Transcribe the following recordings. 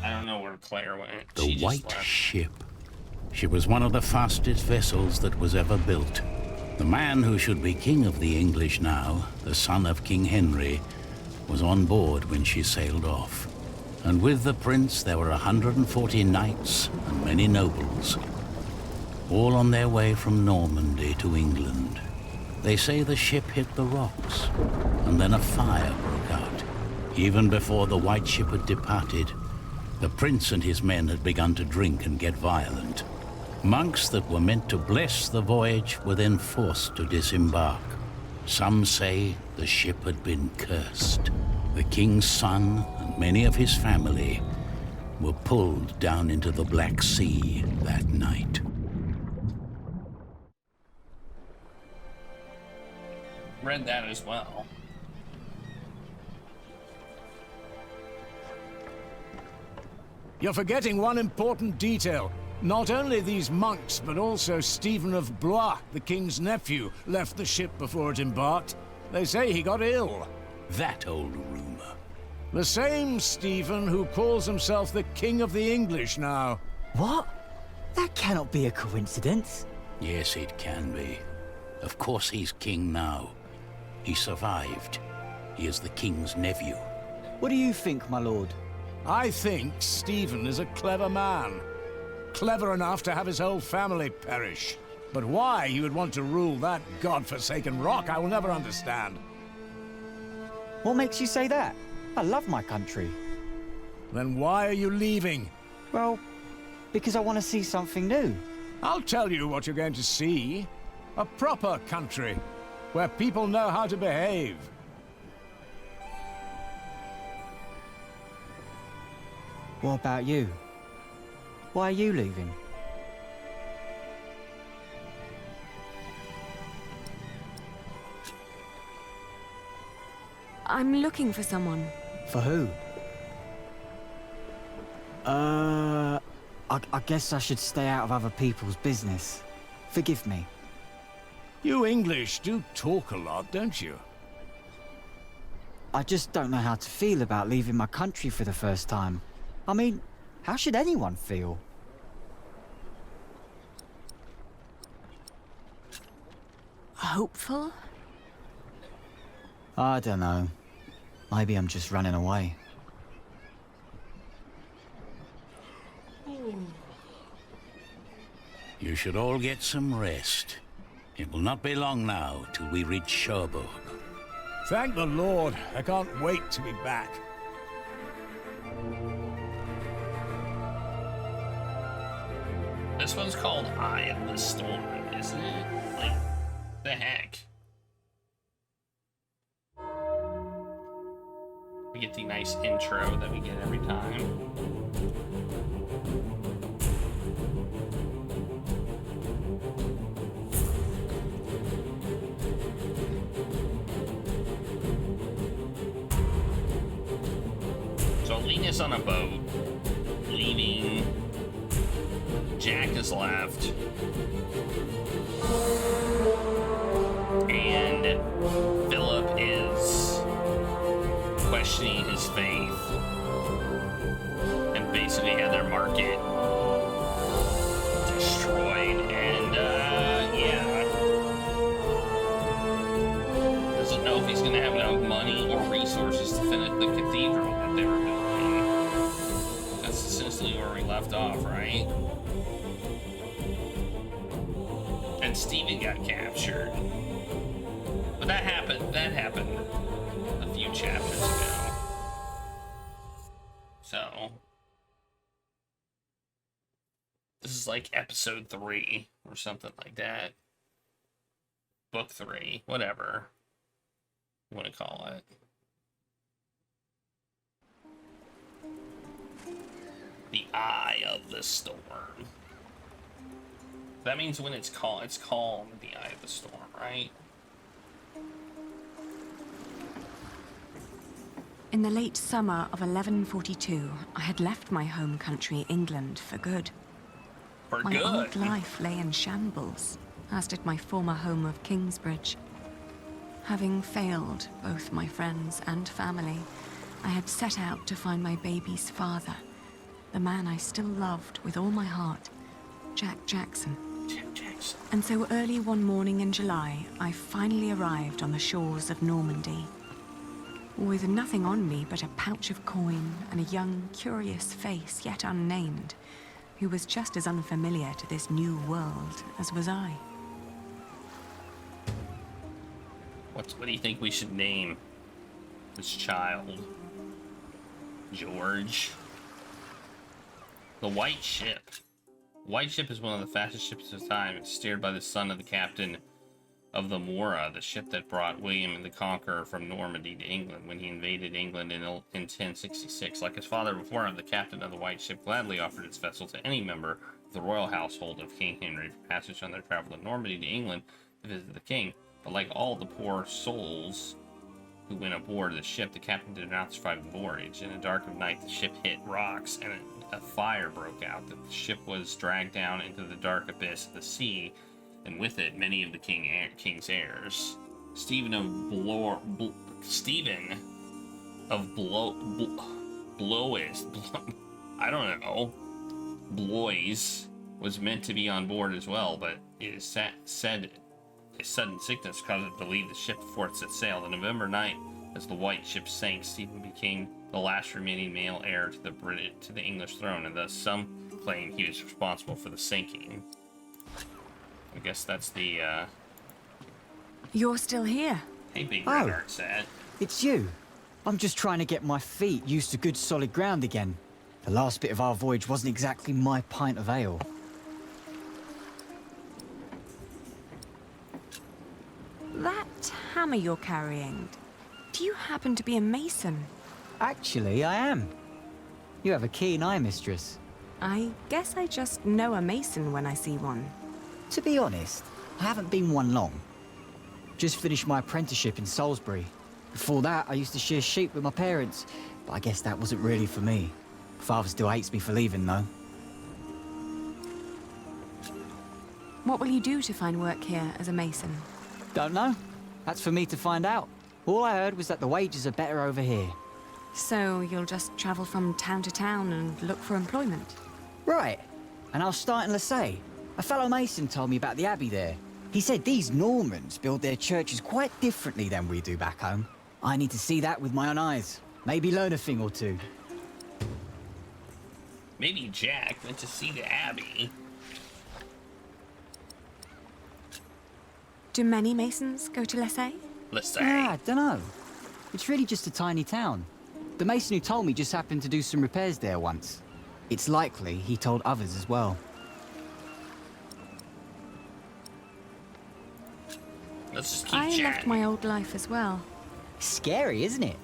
I don't know where Claire went. The She just White left. Ship. She was one of the fastest vessels that was ever built. The man who should be king of the English now, the son of King Henry, was on board when she sailed off. And with the prince there were 140 knights and many nobles, all on their way from Normandy to England. They say the ship hit the rocks, and then a fire broke out. Even before the White Ship had departed, the prince and his men had begun to drink and get violent. Monks that were meant to bless the voyage were then forced to disembark. Some say the ship had been cursed. The king's son and many of his family were pulled down into the Black Sea that night. Read that as well. You're forgetting one important detail. Not only these monks, but also Stephen of Blois, the king's nephew, left the ship before it embarked. They say he got ill. That old rumor. The same Stephen who calls himself the King of the English now. What? That cannot be a coincidence. Yes, it can be. Of course he's king now. He survived. He is the king's nephew. What do you think, my lord? I think Stephen is a clever man. Clever enough to have his whole family perish. But why he would want to rule that god-forsaken rock, I will never understand. What makes you say that? I love my country. Then why are you leaving? Well, because I want to see something new. I'll tell you what you're going to see. A proper country, where people know how to behave. What about you? Why are you leaving? I'm looking for someone. For who? I guess I should stay out of other people's business. Forgive me. You English do talk a lot, don't you? I just don't know how to feel about leaving my country for the first time. I mean, how should anyone feel? Hopeful? I don't know. Maybe I'm just running away. You should all get some rest. It will not be long now till we reach Cherbourg. Thank the Lord. I can't wait to be back. This one's called Eye of the Storm, isn't it? Like, the heck? We get the nice intro that we get every time. So Lena's on a boat, leaving. Jack is left. And Philip is questioning his faith. And basically had their market destroyed. And, yeah. Doesn't know if he's going to have enough money or resources to finish the cathedral that they were building. That's essentially where we left off, right? And Stephen got captured. But that happened a few chapters ago. So this is like episode 3 or something like that. Book 3, whatever you want to call it. The Eye of the Storm. That means when it's calm the Eye of the Storm, right? In the late summer of 1142, I had left my home country, England, for good. For My good. old life lay in shambles, as did my former home of Kingsbridge. Having failed both my friends and family, I had set out to find my baby's father the man I still loved with all my heart, Jack Jackson. Jack Jackson. And so early one morning in July, I finally arrived on the shores of Normandy. With nothing on me but a pouch of coin and a young, curious face yet unnamed, who was just as unfamiliar to this new world as was I. What do you think we should name this child? George? The White Ship. The White Ship is one of the fastest ships of the time. It's steered by the son of the captain of the Mora, the ship that brought William the Conqueror from Normandy to England when he invaded England in 1066. Like his father before him, the captain of the White Ship gladly offered its vessel to any member of the royal household of King Henry for passage on their travel to Normandy to England to visit the king. But like all the poor souls who went aboard the ship, the captain did not survive the voyage. In the dark of night, the ship hit rocks and a fire broke out. The ship was dragged down into the dark abyss of the sea, and with it, many of the king's heirs. Stephen of Blois, I don't know, Blois was meant to be on board as well, but it is said a sudden sickness caused it to leave the ship before it set sail. The November night, as the White Ship sank, Stephen became the last remaining male heir to the English throne, and thus some claim he was responsible for the sinking. I guess that's the, You're still here? Hey, Big Red Art Set. It's you. I'm just trying to get my feet used to good solid ground again. The last bit of our voyage wasn't exactly my pint of ale. That hammer you're carrying, do you happen to be a mason? Actually, I am. You have a keen eye, mistress. I guess I just know a mason when I see one. To be honest, I haven't been one long. Just finished my apprenticeship in Salisbury. Before that, I used to shear sheep with my parents, but I guess that wasn't really for me. Father still hates me for leaving, though. What will you do to find work here as a mason? Don't know. That's for me to find out. All I heard was that the wages are better over here. So you'll just travel from town to town and look for employment? Right. And I was starting to say, a fellow mason told me about the abbey there. He said these Normans build their churches quite differently than we do back home. I need to see that with my own eyes. Maybe learn a thing or two. Maybe Jack went to see the Abbey. Do many masons go to Lessay? Yeah, I dunno. It's really just a tiny town. The mason who told me just happened to do some repairs there once. It's likely he told others as well. Let's just keep I chatting. left my old life as well. Scary, isn't it?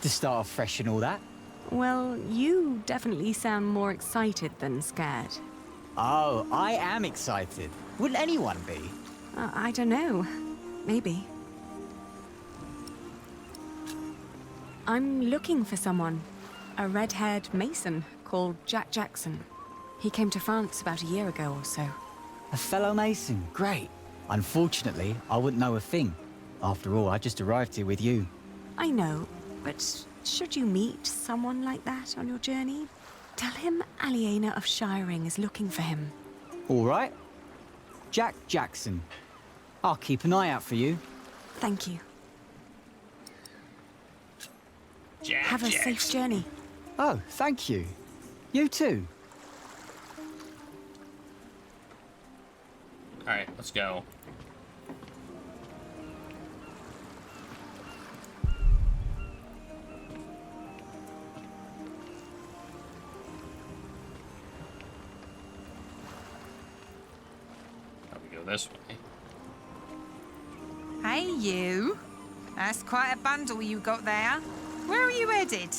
To start off fresh and all that. Well, you definitely sound more excited than scared. Oh, I am excited. Wouldn't anyone be? I don't know. Maybe. I'm looking for someone. A red-haired mason called Jack Jackson. He came to France about a year ago or so. A fellow mason, great. Unfortunately, I wouldn't know a thing. After all, I just arrived here with you. I know, but should you meet someone like that on your journey, tell him Aliena of Shiring is looking for him. All right. Jack Jackson. I'll keep an eye out for you. Thank you. Jack Have a Jackson. safe journey. Oh, thank you. You too. Alright, let's go. How we go this way? Hey, you. That's quite a bundle you got there. Where are you headed?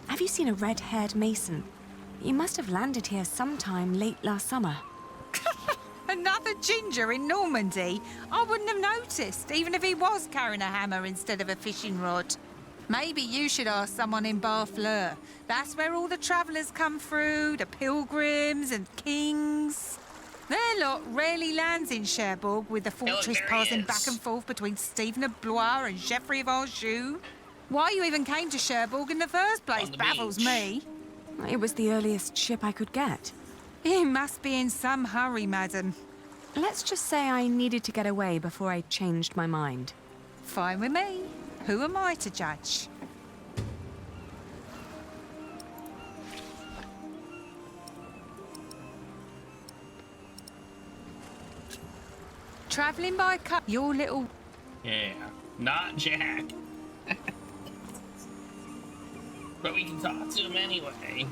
Have you seen a red-haired mason? You must have landed here sometime late last summer. Another ginger in Normandy? I wouldn't have noticed, even if he was carrying a hammer instead of a fishing rod. Maybe you should ask someone in Barfleur. That's where all the travellers come through, the pilgrims and kings. Their lot rarely lands in Cherbourg with the fortress there he passing is. back and forth between Stephen of Blois and Geoffrey of Anjou. Why you even came to Cherbourg in the first place On the baffles beach. me. It was the earliest ship I could get. You must be in some hurry, madam. Let's just say I needed to get away before I changed my mind. Fine with me. Who am I to judge? Travelling by car, your little... Yeah, not Jack. But we can talk to him anyway.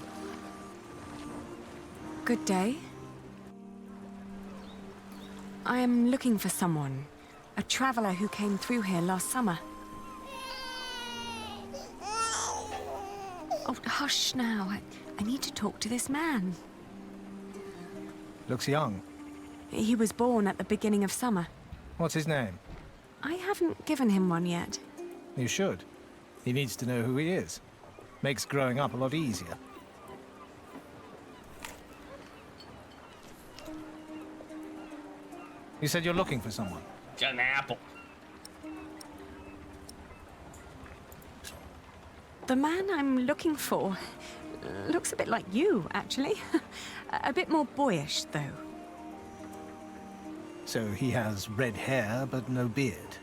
Good day. I am looking for someone. A traveler who came through here last summer. Oh, hush now. I need to talk to this man. Looks young. He was born at the beginning of summer. What's his name? I haven't given him one yet. You should. He needs to know who he is. Makes growing up a lot easier. You said you're looking for someone. Got an apple. The man I'm looking for looks a bit like you, actually. A bit more boyish, though. So he has red hair, but no beard.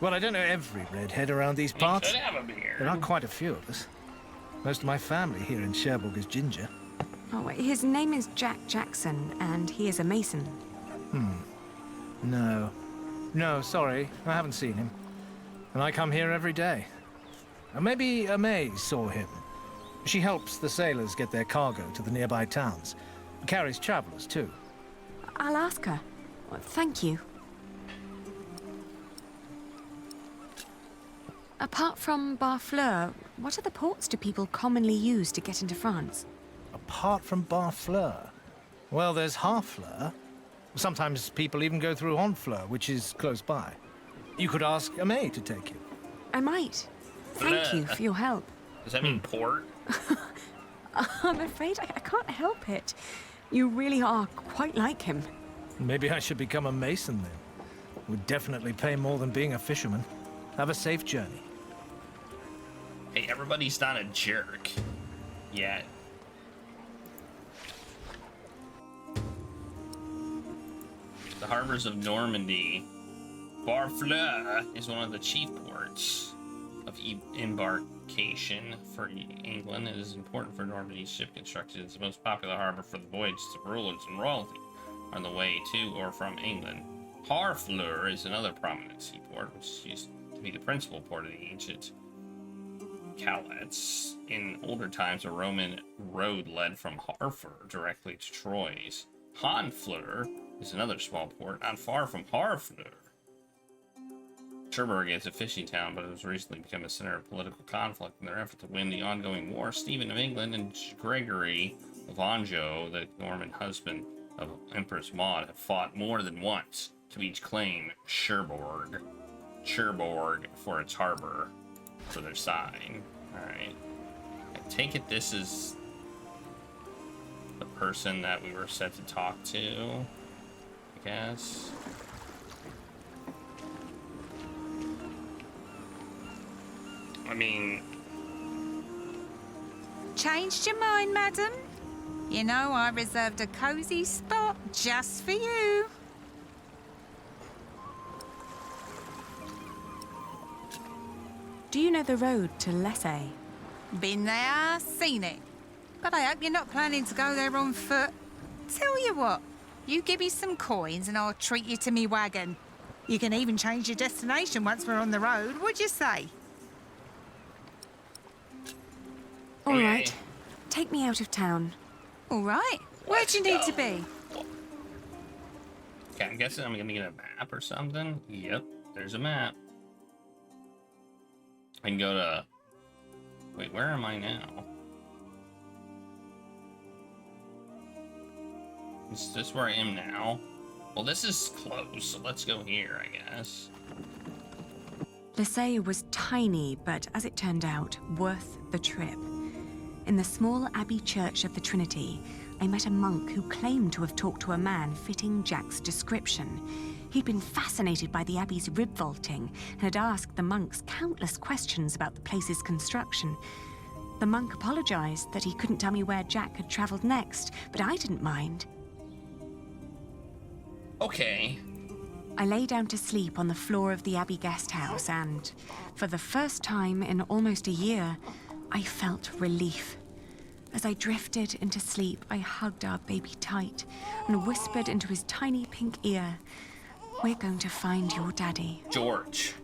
Well, I don't know every redhead around these He parts. could have a beard. There are quite a few of us. Most of my family here in Cherbourg is ginger. Oh, his name is Jack Jackson, and he is a mason. No. No, sorry. I haven't seen him. And I come here every day. Maybe May saw him. She helps the sailors get their cargo to the nearby towns. Carries travelers, too. I'll ask her. Well, thank you. Apart from Barfleur, what other ports do people commonly use to get into France? Apart from Barfleur. Well, there's Harfleur. Sometimes people even go through Honfleur, which is close by. You could ask May to take you. I might. Thank you for your help. Does that mean port? I'm afraid I can't help it. You really are quite like him. Maybe I should become a mason then. Would definitely pay more than being a fisherman. Have a safe journey. Hey, everybody's not a jerk. Yet. The harbors of Normandy. Barfleur is one of the chief ports of embarkation for England. It is important for Normandy's ship construction. It's the most popular harbor for the voyages of rulers and royalty on the way to or from England. Harfleur is another prominent seaport, which used to be the principal port of the ancient Calettes. In older times, a Roman road led from Harfleur directly to Troyes. Honfleur is another small port not far from Harfleur. Cherbourg is a fishing town, but it has recently become a center of political conflict in their effort to win the ongoing war. Stephen of England and Gregory of Anjou, the Norman husband of Empress Maud, have fought more than once to each claim Cherbourg for its harbor for their side. Alright. I take it this is the person that we were set to talk to, I guess. I mean... Changed your mind, madam? You know, I reserved a cozy spot just for you. Do you know the road to Lessay? Been there, seen it. But I hope you're not planning to go there on foot. Tell you what, you give me some coins and I'll treat you to me wagon. You can even change your destination once we're on the road, what'd you say? All Okay. right. Take me out of town. All right, where'd you need to be? Okay, I'm guessing I'm gonna get a map or something. Yep, there's a map. I can go to... Wait, where am I now? Is this where I am now? Well, this is close, so let's go here, I guess. Lessay was tiny, but as it turned out, worth the trip. In the small abbey church of the Trinity, I met a monk who claimed to have talked to a man fitting Jack's description. He'd been fascinated by the abbey's rib vaulting and had asked the monks countless questions about the place's construction. The monk apologized that he couldn't tell me where Jack had traveled next, but I didn't mind. Okay. I lay down to sleep on the floor of the Abbey guest house and, for the first time in almost a year, I felt relief. As I drifted into sleep, I hugged our baby tight and whispered into his tiny pink ear, "We're going to find your daddy." George.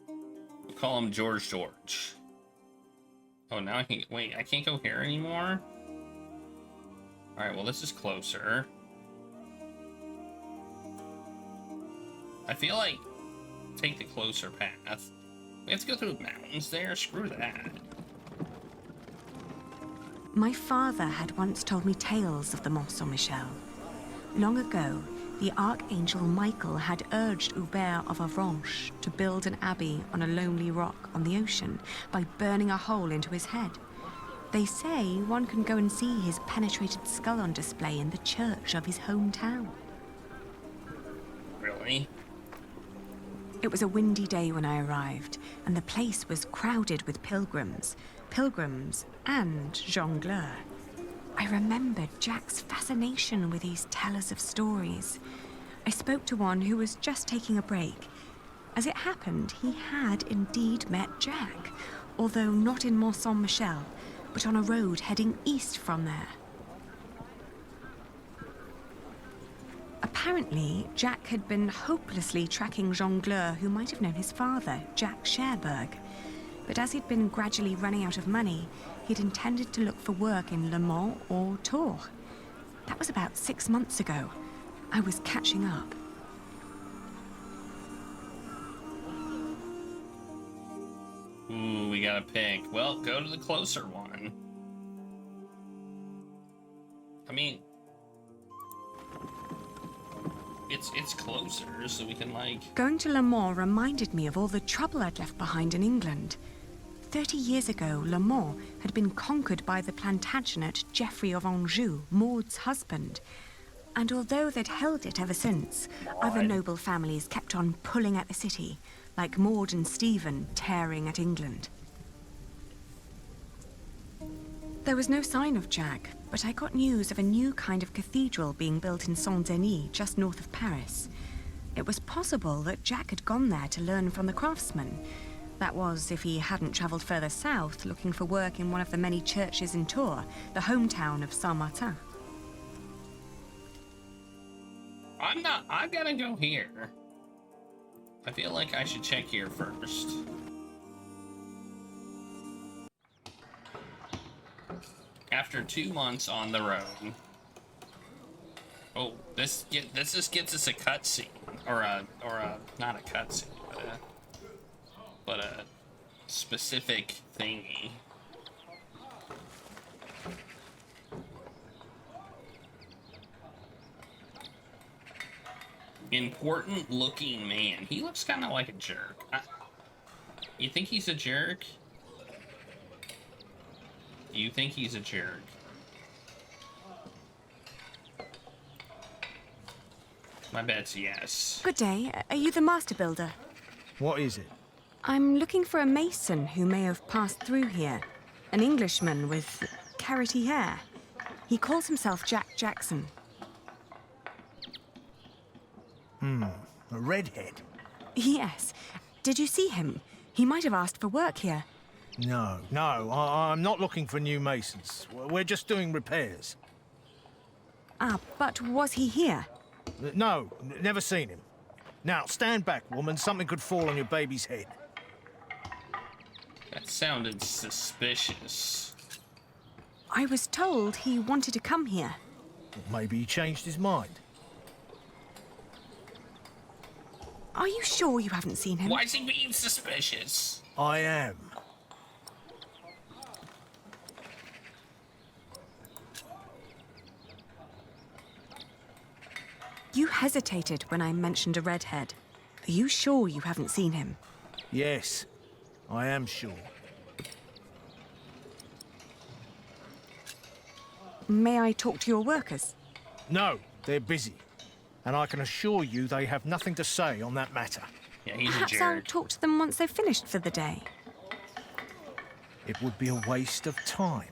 We'll call him George. Oh, now I can... Wait, I can't go here anymore? Alright, well, this is closer. I feel like... Take the closer path. We have to go through the mountains there? Screw that. My father had once told me tales of the Mont Saint-Michel. Long ago, the Archangel Michael had urged Hubert of Avranches to build an abbey on a lonely rock on the ocean by burning a hole into his head. They say one can go and see his penetrated skull on display in the church of his hometown. Really? It was a windy day when I arrived, and the place was crowded with pilgrims and jongleurs. I remembered Jack's fascination with these tellers of stories. I spoke to one who was just taking a break. As it happened, he had indeed met Jack, although not in Mont Saint-Michel, but on a road heading east from there. Apparently, Jack had been hopelessly tracking jongleur who might have known his father, Jack Cherbourg. But as he'd been gradually running out of money, he'd intended to look for work in Le Mans or Tours. That was about 6 months ago. I was catching up. Ooh, we gotta pick. Well, go to the closer one. I mean... It's closer, so we can, like... Going to Le Mans reminded me of all the trouble I'd left behind in England. 30 years ago, Le Mans had been conquered by the Plantagenet Geoffrey of Anjou, Maud's husband. And although they'd held it ever since, other noble families kept on pulling at the city, like Maud and Stephen tearing at England. There was no sign of Jack, but I got news of a new kind of cathedral being built in Saint-Denis, just north of Paris. It was possible that Jack had gone there to learn from the craftsmen. That was, if he hadn't travelled further south, looking for work in one of the many churches in Tours, the hometown of Saint-Martin. I'm gonna go here. I feel like I should check here first. After 2 months on the road. Oh, this just gets us a cutscene, or a not a cutscene, but a specific thingy. Important looking man. He looks kind of like a jerk. You think he's a jerk? Do you think he's a jerk? My bet's yes. Good day. Are you the master builder? What is it? I'm looking for a mason who may have passed through here. An Englishman with carroty hair. He calls himself Jack Jackson. A redhead? Yes. Did you see him? He might have asked for work here. No, I'm not looking for new masons. We're just doing repairs. Ah, but was he here? No, never seen him. Now, stand back, woman. Something could fall on your baby's head. That sounded suspicious. I was told he wanted to come here. Maybe he changed his mind. Are you sure you haven't seen him? Why is he being suspicious? I am. You hesitated when I mentioned a redhead. Are you sure you haven't seen him? Yes, I am sure. May I talk to your workers? No, They're busy, and I can assure you they have nothing to say on that matter. Yeah, he's a Perhaps I'll Jared. talk to them once they've finished for the day. It would be a waste of time.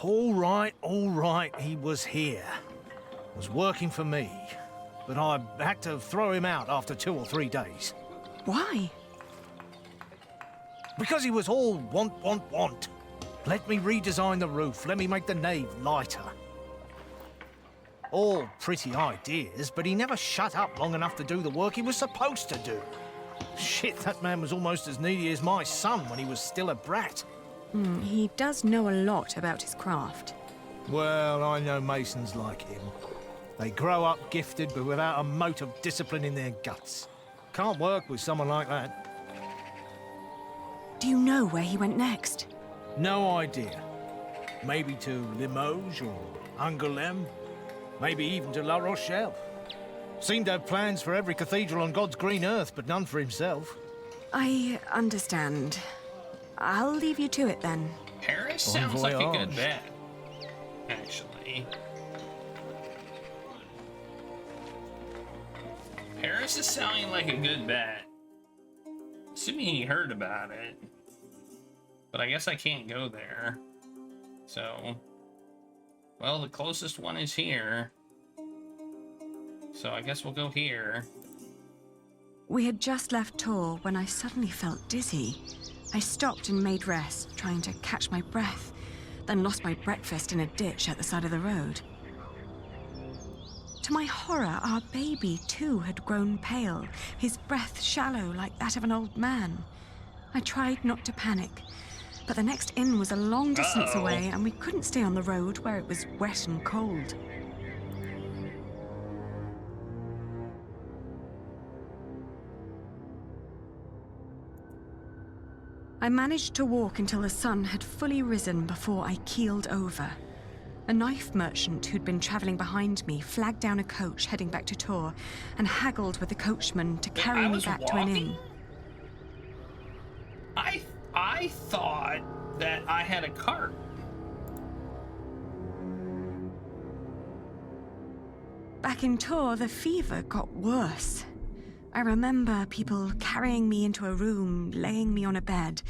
All right, he was here. Was working for me. But I had to throw him out after 2 or 3 days. Why? Because he was all want. Let me redesign the roof, let me make the nave lighter. All pretty ideas, but he never shut up long enough to do the work he was supposed to do. Shit, that man was almost as needy as my son when he was still a brat. He does know a lot about his craft. Well, I know masons like him. They grow up gifted, but without a mote of discipline in their guts. Can't work with someone like that. Do you know where he went next? No idea. Maybe to Limoges or Angoulême. Maybe even to La Rochelle. Seemed to have plans for every cathedral on God's green earth, but none for himself. I understand. I'll leave you to it then. Paris Bon sounds like a good voyage. bet, actually. Paris is sounding like a good bet. Assuming he heard about it. But I guess I can't go there. So, well, the closest one is here. So I guess we'll go here. We had just left Tours when I suddenly felt dizzy. I stopped and made rest, trying to catch my breath, then lost my breakfast in a ditch at the side of the road. To my horror, our baby too had grown pale, his breath shallow like that of an old man. I tried not to panic, but the next inn was a long distance away and we couldn't stay on the road where it was wet and cold. I managed to walk until the sun had fully risen before I keeled over. A knife merchant who'd been travelling behind me flagged down a coach heading back to Tours and haggled with the coachman to carry me back to an inn. I thought that I had a cart. Back in Tours, the fever got worse. I remember people carrying me into a room, laying me on a bed.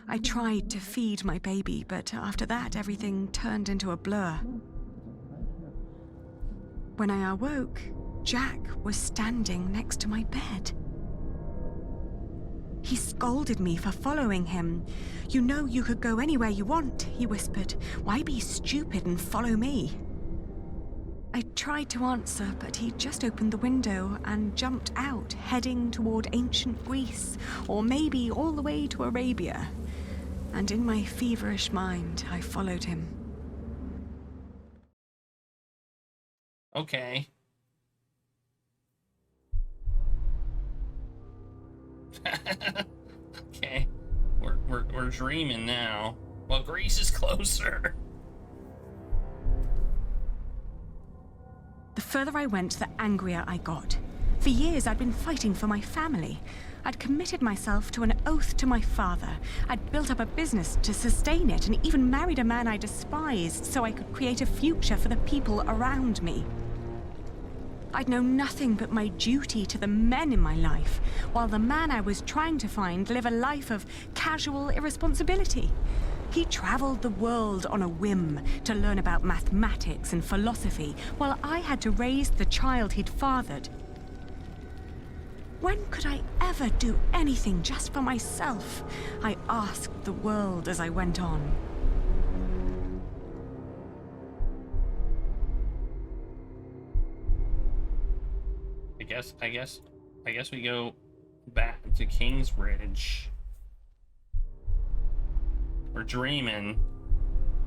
I tried to feed my baby, but after that, everything turned into a blur. When I awoke, Jack was standing next to my bed. He scolded me for following him. "You know you could go anywhere you want," he whispered. "Why be stupid and follow me?" I tried to answer, but he just opened the window and jumped out, heading toward ancient Greece, or maybe all the way to Arabia. And in my feverish mind, I followed him. Okay. Okay. We're dreaming now. Well, Greece is closer. The further I went, the angrier I got. For years, I'd been fighting for my family. I'd committed myself to an oath to my father. I'd built up a business to sustain it and even married a man I despised so I could create a future for the people around me. I'd known nothing but my duty to the men in my life, while the man I was trying to find lived a life of casual irresponsibility. He traveled the world on a whim to learn about mathematics and philosophy, while I had to raise the child he'd fathered. When could I ever do anything just for myself? I asked the world as I went on. I guess we go back to Kingsbridge. We're dreaming.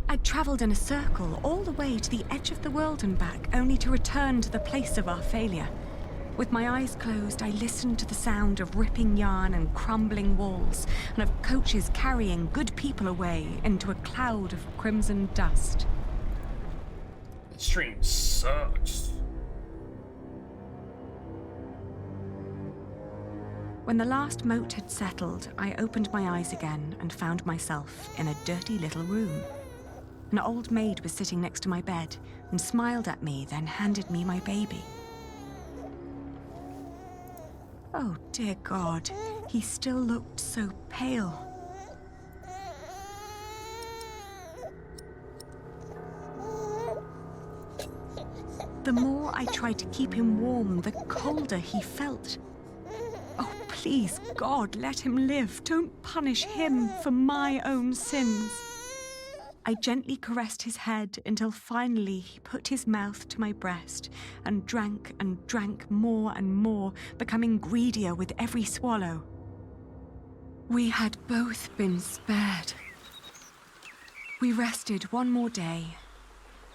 I'd traveled in a circle all the way to the edge of the world and back, only to return to the place of our failure. With my eyes closed, I listened to the sound of ripping yarn and crumbling walls, and of coaches carrying good people away into a cloud of crimson dust. This stream sucks. When the last moat had settled, I opened my eyes again and found myself in a dirty little room. An old maid was sitting next to my bed and smiled at me, then handed me my baby. Oh, dear God, he still looked so pale. The more I tried to keep him warm, the colder he felt. Oh, please, God, let him live. Don't punish him for my own sins. I gently caressed his head until finally he put his mouth to my breast and drank more and more, becoming greedier with every swallow. We had both been spared. We rested one more day.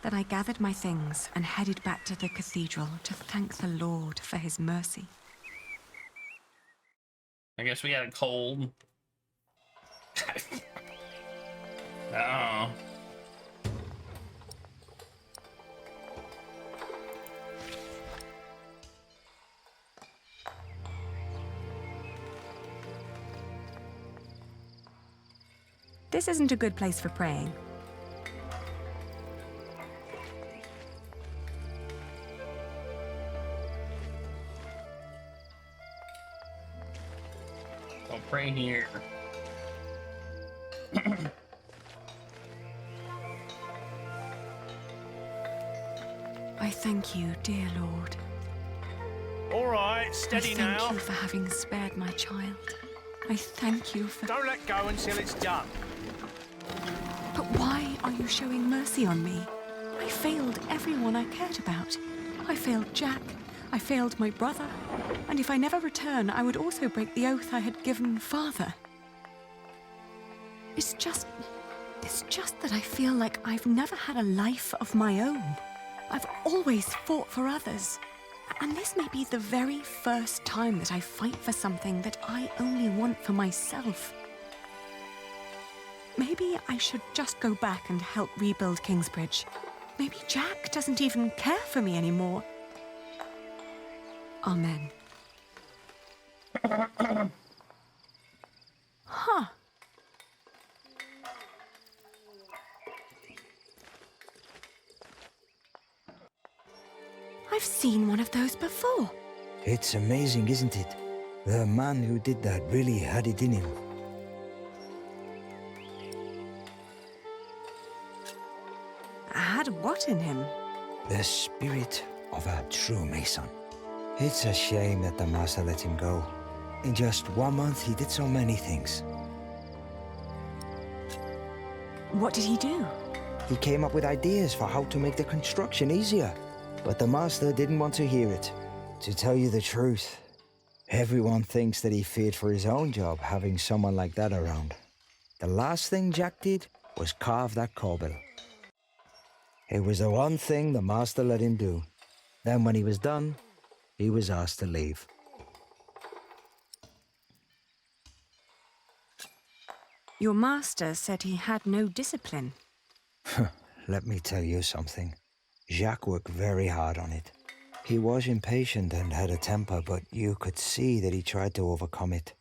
Then I gathered my things and headed back to the cathedral to thank the Lord for his mercy. I guess we got a cold. Oh. This isn't a good place for praying. I'll pray here. I thank you, dear Lord. All right, steady I now. thank you for having spared my child. I thank you for... Don't let go until it's done. But why are you showing mercy on me? I failed everyone I cared about. I failed Jack. I failed my brother. And if I never return, I would also break the oath I had given Father. It's just that I feel like I've never had a life of my own. I've always fought for others. And this may be the very first time that I fight for something that I only want for myself. Maybe I should just go back and help rebuild Kingsbridge. Maybe Jack doesn't even care for me anymore. Amen. Huh. I've seen one of those before. It's amazing, isn't it? The man who did that really had it in him. Had what in him? The spirit of a true Mason. It's a shame that the master let him go. In just 1 month, he did so many things. What did he do? He came up with ideas for how to make the construction easier. But the master didn't want to hear it. To tell you the truth, everyone thinks that he feared for his own job having someone like that around. The last thing Jack did was carve that corbel. It was the one thing the master let him do. Then when he was done, he was asked to leave. Your master said he had no discipline. Let me tell you something. Jacques worked very hard on it. He was impatient and had a temper, but you could see that he tried to overcome it.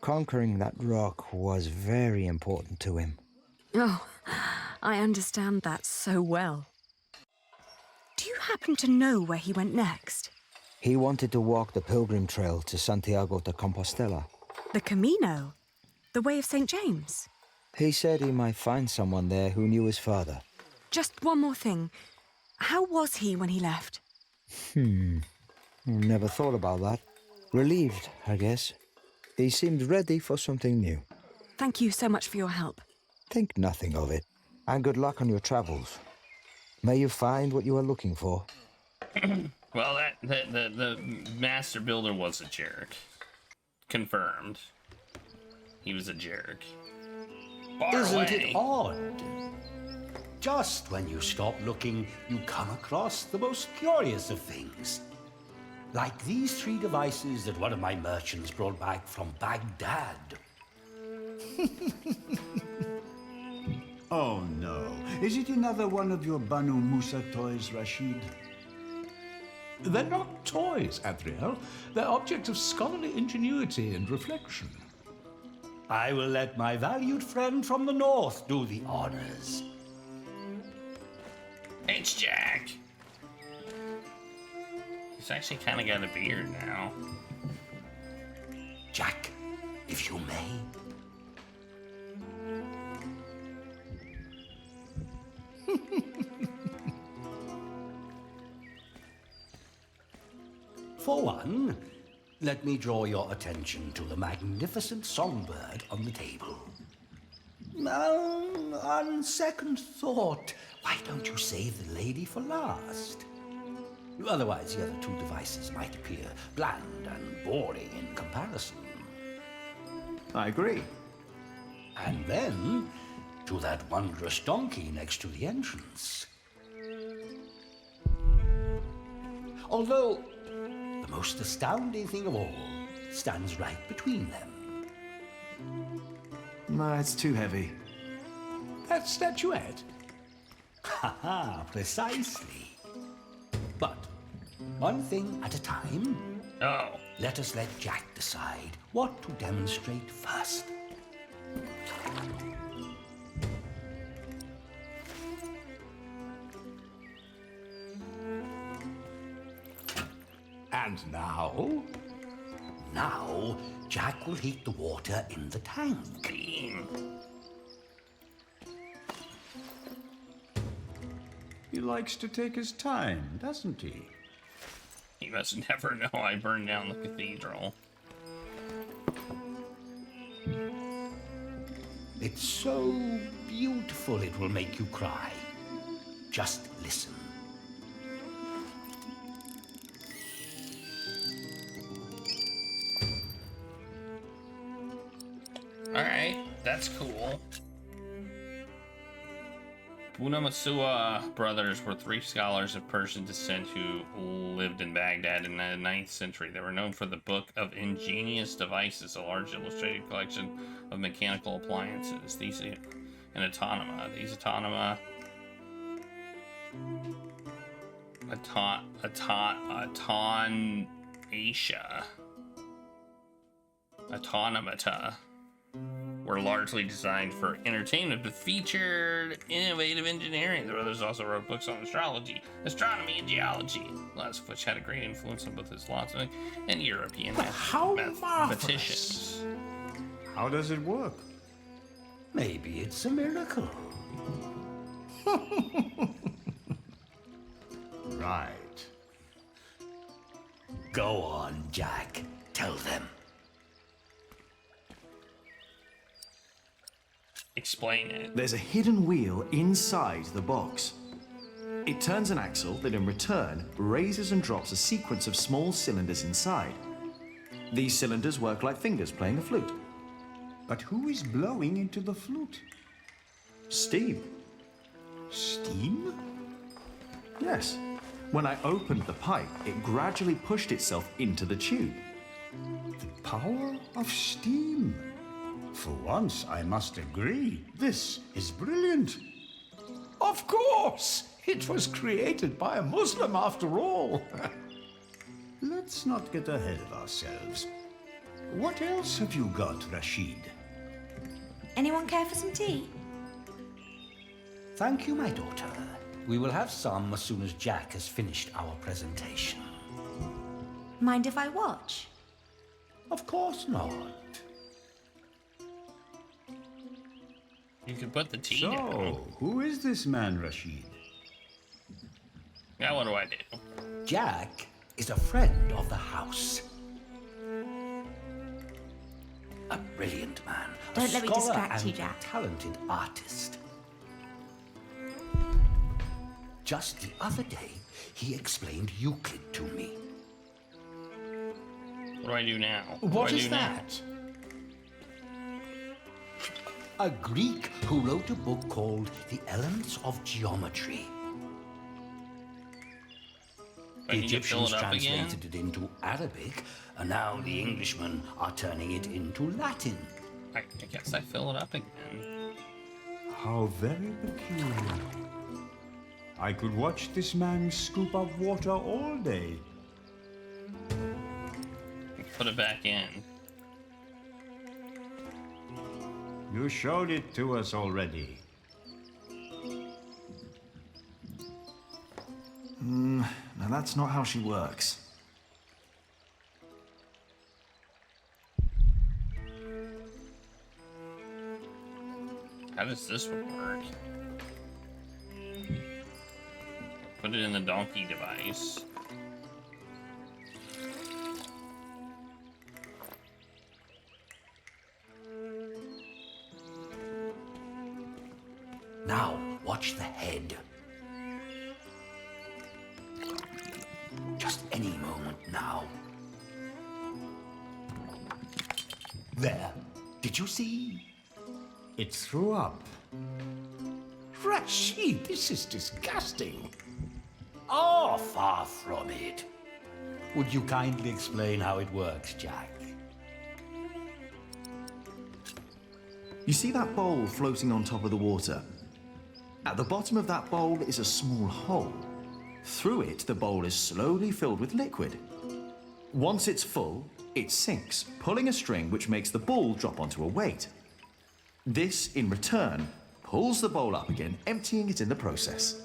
Conquering that rock was very important to him. Oh, I understand that so well. Do you happen to know where he went next? He wanted to walk the pilgrim trail to Santiago de Compostela. The Camino? The Way of St. James? He said he might find someone there who knew his father. Just one more thing. How was he when he left? Never thought about that. Relieved, I guess. He seemed ready for something new. Thank you so much for your help. Think nothing of it. And good luck on your travels. May you find what you are looking for. Well, the master builder was a jerk. Confirmed. He was a jerk. Far Isn't away. it odd? Just when you stop looking, you come across the most curious of things. Like these 3 devices that one of my merchants brought back from Baghdad. Oh no. Is it another one of your Banu Musa toys, Rashid? They're not toys, Adriel. They're objects of scholarly ingenuity and reflection. I will let my valued friend from the north do the honors. It's Jack! He's actually kind of got a beard now. Jack, if you may. For one, let me draw your attention to the magnificent songbird on the table. On second thought, why don't you save the lady for last? Otherwise, the other two devices might appear bland and boring in comparison. I agree. And then, to that wondrous donkey next to the entrance. Although, the most astounding thing of all stands right between them. No, it's too heavy. That statuette? Ha ha, precisely. But, one thing at a time. Oh. Let us let Jack decide what to demonstrate first. And now? Now, Jack will heat the water in the tank. He likes to take his time, doesn't he? He must never know I burned down the cathedral. It's so beautiful it will make you cry. Just listen. Alright, that's cool. Bunamasua brothers were three scholars of Persian descent who lived in Baghdad in the 9th century. They were known for the Book of Ingenious Devices, a large illustrated collection of mechanical appliances. These autonoma. Automata were largely designed for entertainment, but featured innovative engineering. The brothers also wrote books on astrology, astronomy, and geology, last of which had a great influence on both Islamic and European mathematicians. How does it work? Maybe it's a miracle. Right. Go on, Jack. Tell them. Explain it. There's a hidden wheel inside the box. It turns an axle that in return raises and drops a sequence of small cylinders inside. These cylinders work like fingers playing a flute. But who is blowing into the flute? Steam. Steam? Yes. When I opened the pipe, it gradually pushed itself into the tube. The power of steam. For once, I must agree, this is brilliant. Of course! It was created by a Muslim after all. Let's not get ahead of ourselves. What else have you got, Rashid? Anyone care for some tea? Thank you, my daughter. We will have some as soon as Jack has finished our presentation. Mind if I watch? Of course not. You can put the tea down. So, who is this man, Rashid? Now what do I do? Jack is a friend of the house. A brilliant man. Don't a let me scholar distract and you, Jack. Talented artist. Just the other day, he explained Euclid to me. What do I do now? What do I is do that? A Greek who wrote a book called The Elements of Geometry. The Egyptians translated it into Arabic, and now the Englishmen are turning it into Latin. I guess I fill it up again. How very peculiar. I could watch this man scoop up water all day. Put it back in. You showed it to us already. Now that's not how she works. How does this one work? Put it in the donkey device. Now, watch the head. Just any moment now. There. Did you see? It threw up. Rashid, this is disgusting. Oh, far from it. Would you kindly explain how it works, Jack? You see that bowl floating on top of the water? At the bottom of that bowl is a small hole. Through it, the bowl is slowly filled with liquid. Once it's full, it sinks, pulling a string which makes the ball drop onto a weight. This, in return, pulls the bowl up again, emptying it in the process.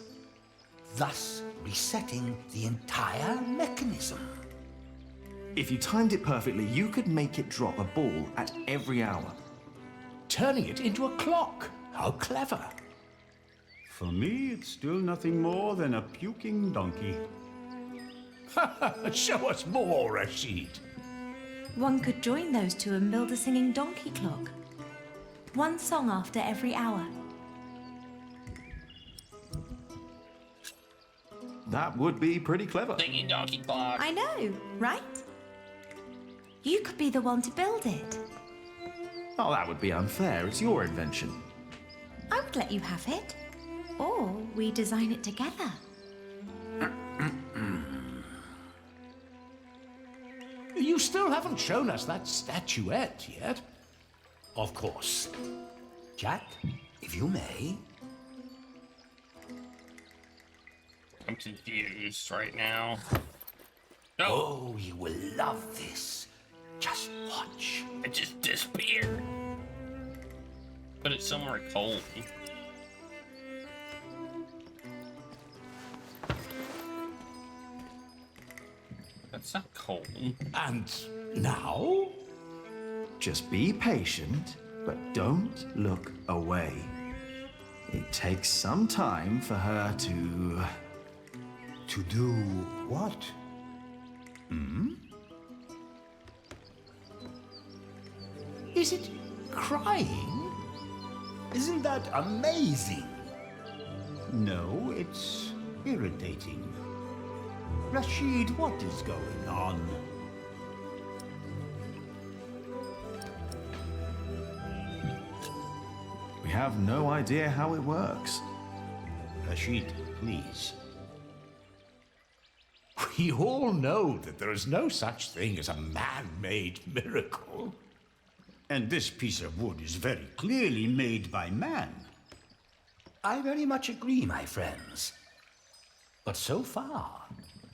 Thus resetting the entire mechanism. If you timed it perfectly, you could make it drop a ball at every hour. Turning it into a clock. How clever. For me, it's still nothing more than a puking donkey. Show us more, Rashid. One could join those two and build a singing donkey clock. One song after every hour. That would be pretty clever. Singing donkey clock. I know, right? You could be the one to build it. Oh, that would be unfair. It's your invention. I would let you have it. Or we design it together. You still haven't shown us that statuette yet. Of course. Jack, if you may. I'm confused right now. Oh, you will love this. Just watch. It just disappeared. Put it somewhere cold. That's not cold. And now? Just be patient, but don't look away. It takes some time for her to... To do what? Is it crying? Isn't that amazing? No, it's irritating. Rashid, what is going on? We have no idea how it works. Rashid, please. We all know that there is no such thing as a man-made miracle. And this piece of wood is very clearly made by man. I very much agree, my friends. But so far,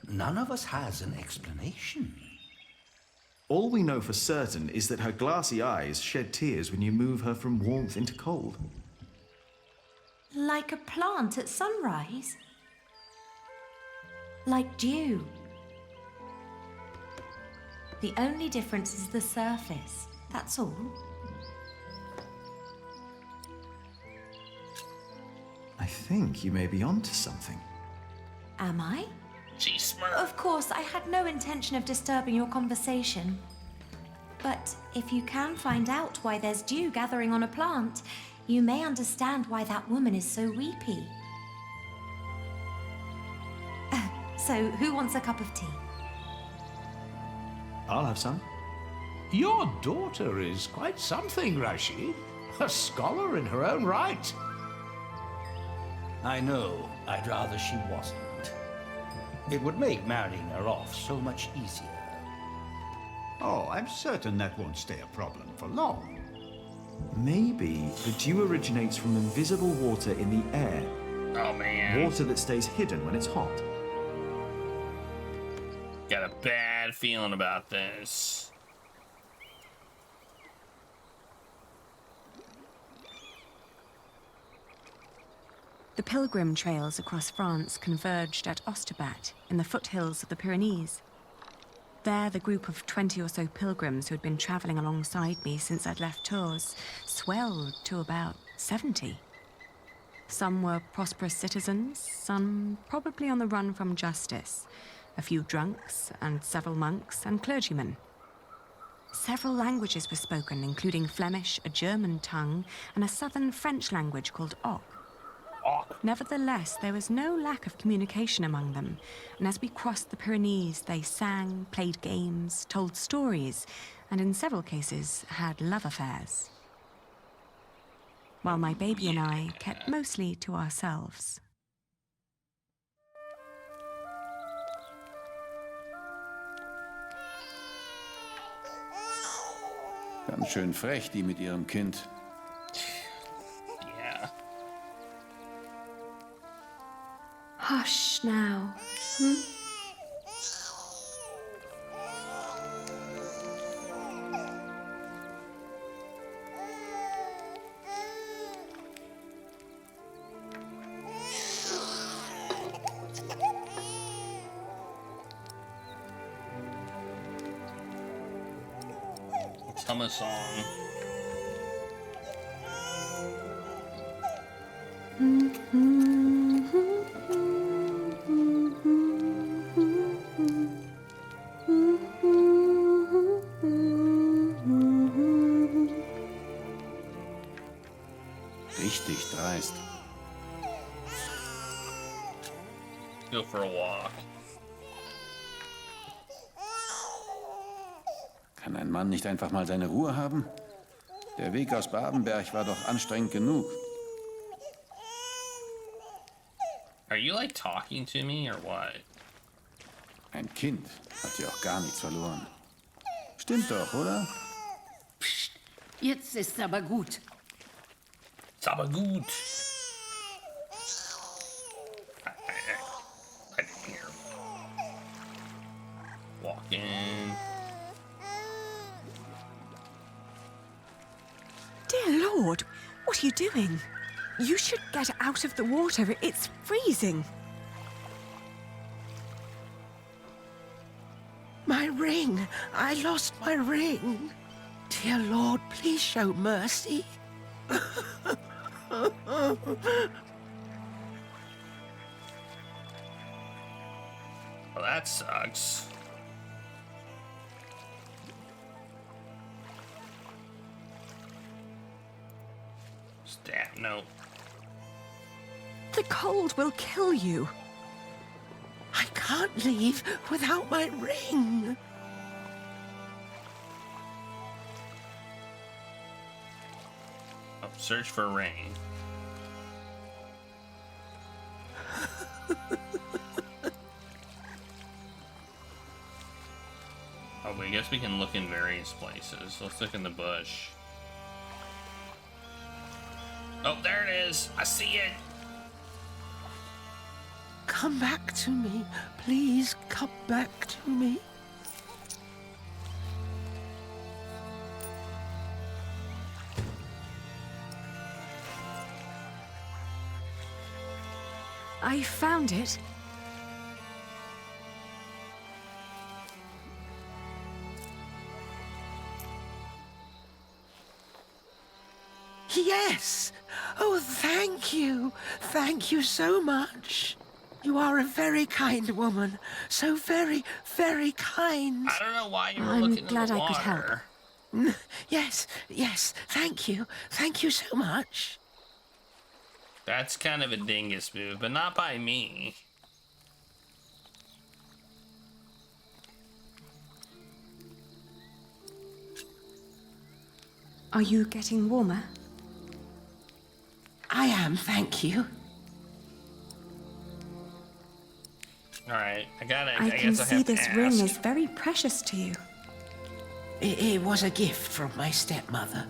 none of us has an explanation. All we know for certain is that her glassy eyes shed tears when you move her from warmth into cold. Like a plant at sunrise. Like dew. The only difference is the surface. That's all. I think you may be onto something. Am I? She's smart. Of course, I had no intention of disturbing your conversation. But if you can find out why there's dew gathering on a plant, you may understand why that woman is so weepy. So, who wants a cup of tea? I'll have some. Your daughter is quite something, Rashid. A scholar in her own right. I know. I'd rather she wasn't. It would make marrying her off so much easier. Oh, I'm certain that won't stay a problem for long. Maybe the dew originates from invisible water in the air. Oh man. Water that stays hidden when it's hot. Got a bad feeling about this. The pilgrim trails across France converged at Osterbat in the foothills of the Pyrenees. There, the group of 20 or so pilgrims who had been travelling alongside me since I'd left Tours swelled to about 70. Some were prosperous citizens, some probably on the run from justice, a few drunks and several monks and clergymen. Several languages were spoken, including Flemish, a German tongue, and a southern French language called Oc. Nevertheless, there was no lack of communication among them, and as we crossed the Pyrenees, they sang, played games, told stories, and in several cases had love affairs. While my baby and I kept mostly to ourselves. Ganz schön frech, die mit ihrem Kind. Yeah. Hush now. Let's hum a song. Richtig dreist. Go for a walk. Kann ein Mann nicht einfach mal seine Ruhe haben? Der Weg aus Babenberg war doch anstrengend genug. Are you like talking to me or what? Ein Kind hat ja auch gar nichts verloren. Stimmt doch, oder? Psst, jetzt ist's aber gut. Ist aber gut. I didn't hear. Walking. Dear Lord, what are you doing? You should get out of the water. It's freezing. My ring! I lost my ring! Dear Lord, please show mercy. Well, that sucks. Stab, no. The cold will kill you. I can't leave without my ring. Oh, search for rain. Oh, I guess we can look in various places. Let's look in the bush. Oh, there it is. I see it. Come back to me. Please come back to me. I found it. Yes! Oh, thank you. Thank you so much. You are a very kind woman. So very, very kind. I don't know why you were I'm looking glad in the I could help. water. Yes, yes. Thank you. Thank you so much. That's kind of a dingus move, but not by me. Are you getting warmer? I am, thank you. Alright, I I can guess I see have to this ring ask. is very precious to you. It was a gift from my stepmother.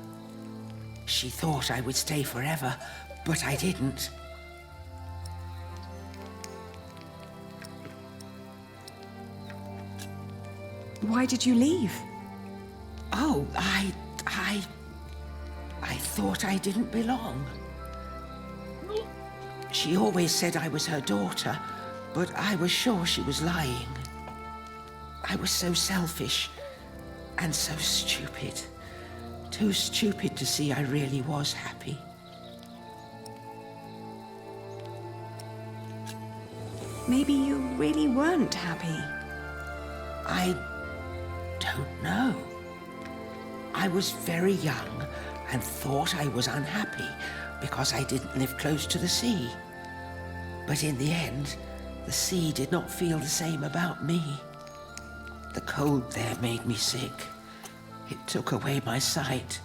She thought I would stay forever, but I didn't. Why did you leave? Oh, I thought I didn't belong. She always said I was her daughter, but I was sure she was lying. I was so selfish and so stupid. Too stupid to see I really was happy. Maybe you really weren't happy. I don't know. I was very young and thought I was unhappy because I didn't live close to the sea. But in the end, the sea did not feel the same about me. The cold there made me sick. It took away my sight.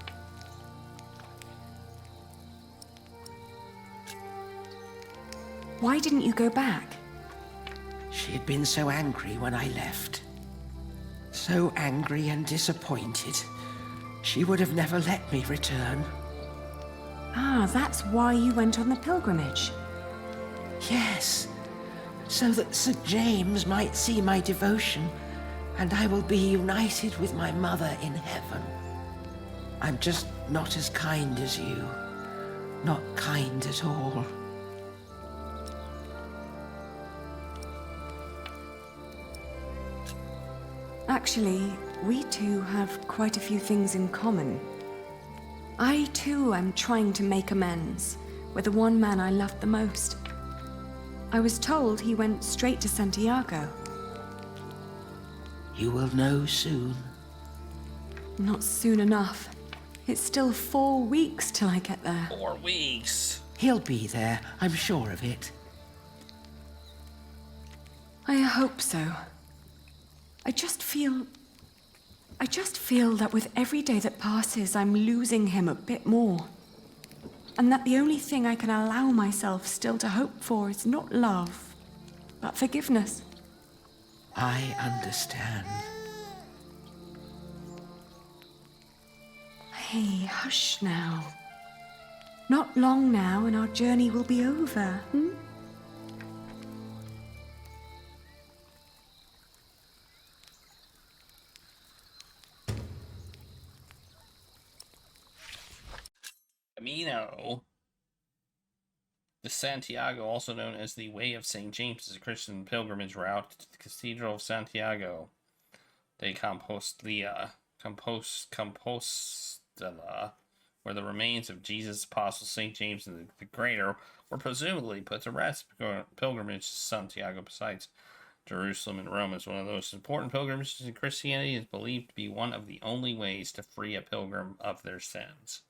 Why didn't you go back? She had been so angry when I left. So angry and disappointed. She would have never let me return. Ah, that's why you went on the pilgrimage. Yes, so that St. James might see my devotion, and I will be united with my mother in heaven. I'm just not as kind as you. Not kind at all. Actually, we two have quite a few things in common. I too am trying to make amends with the one man I loved the most. I was told he went straight to Santiago. You will know soon. Not soon enough. It's still 4 weeks till I get there. 4 weeks. He'll be there, I'm sure of it. I hope so. I just feel that with every day that passes, I'm losing him a bit more. And that the only thing I can allow myself still to hope for is not love, but forgiveness. I understand. Hey, hush now. Not long now and our journey will be over, Camino. The Santiago, also known as the Way of St. James, is a Christian pilgrimage route to the Cathedral of Santiago de Compostela, where the remains of Jesus' apostle St. James the Greater were presumably put to rest. Pilgrimage to Santiago, besides Jerusalem and Rome, is one of the most important pilgrimages in Christianity, and is believed to be one of the only ways to free a pilgrim of their sins.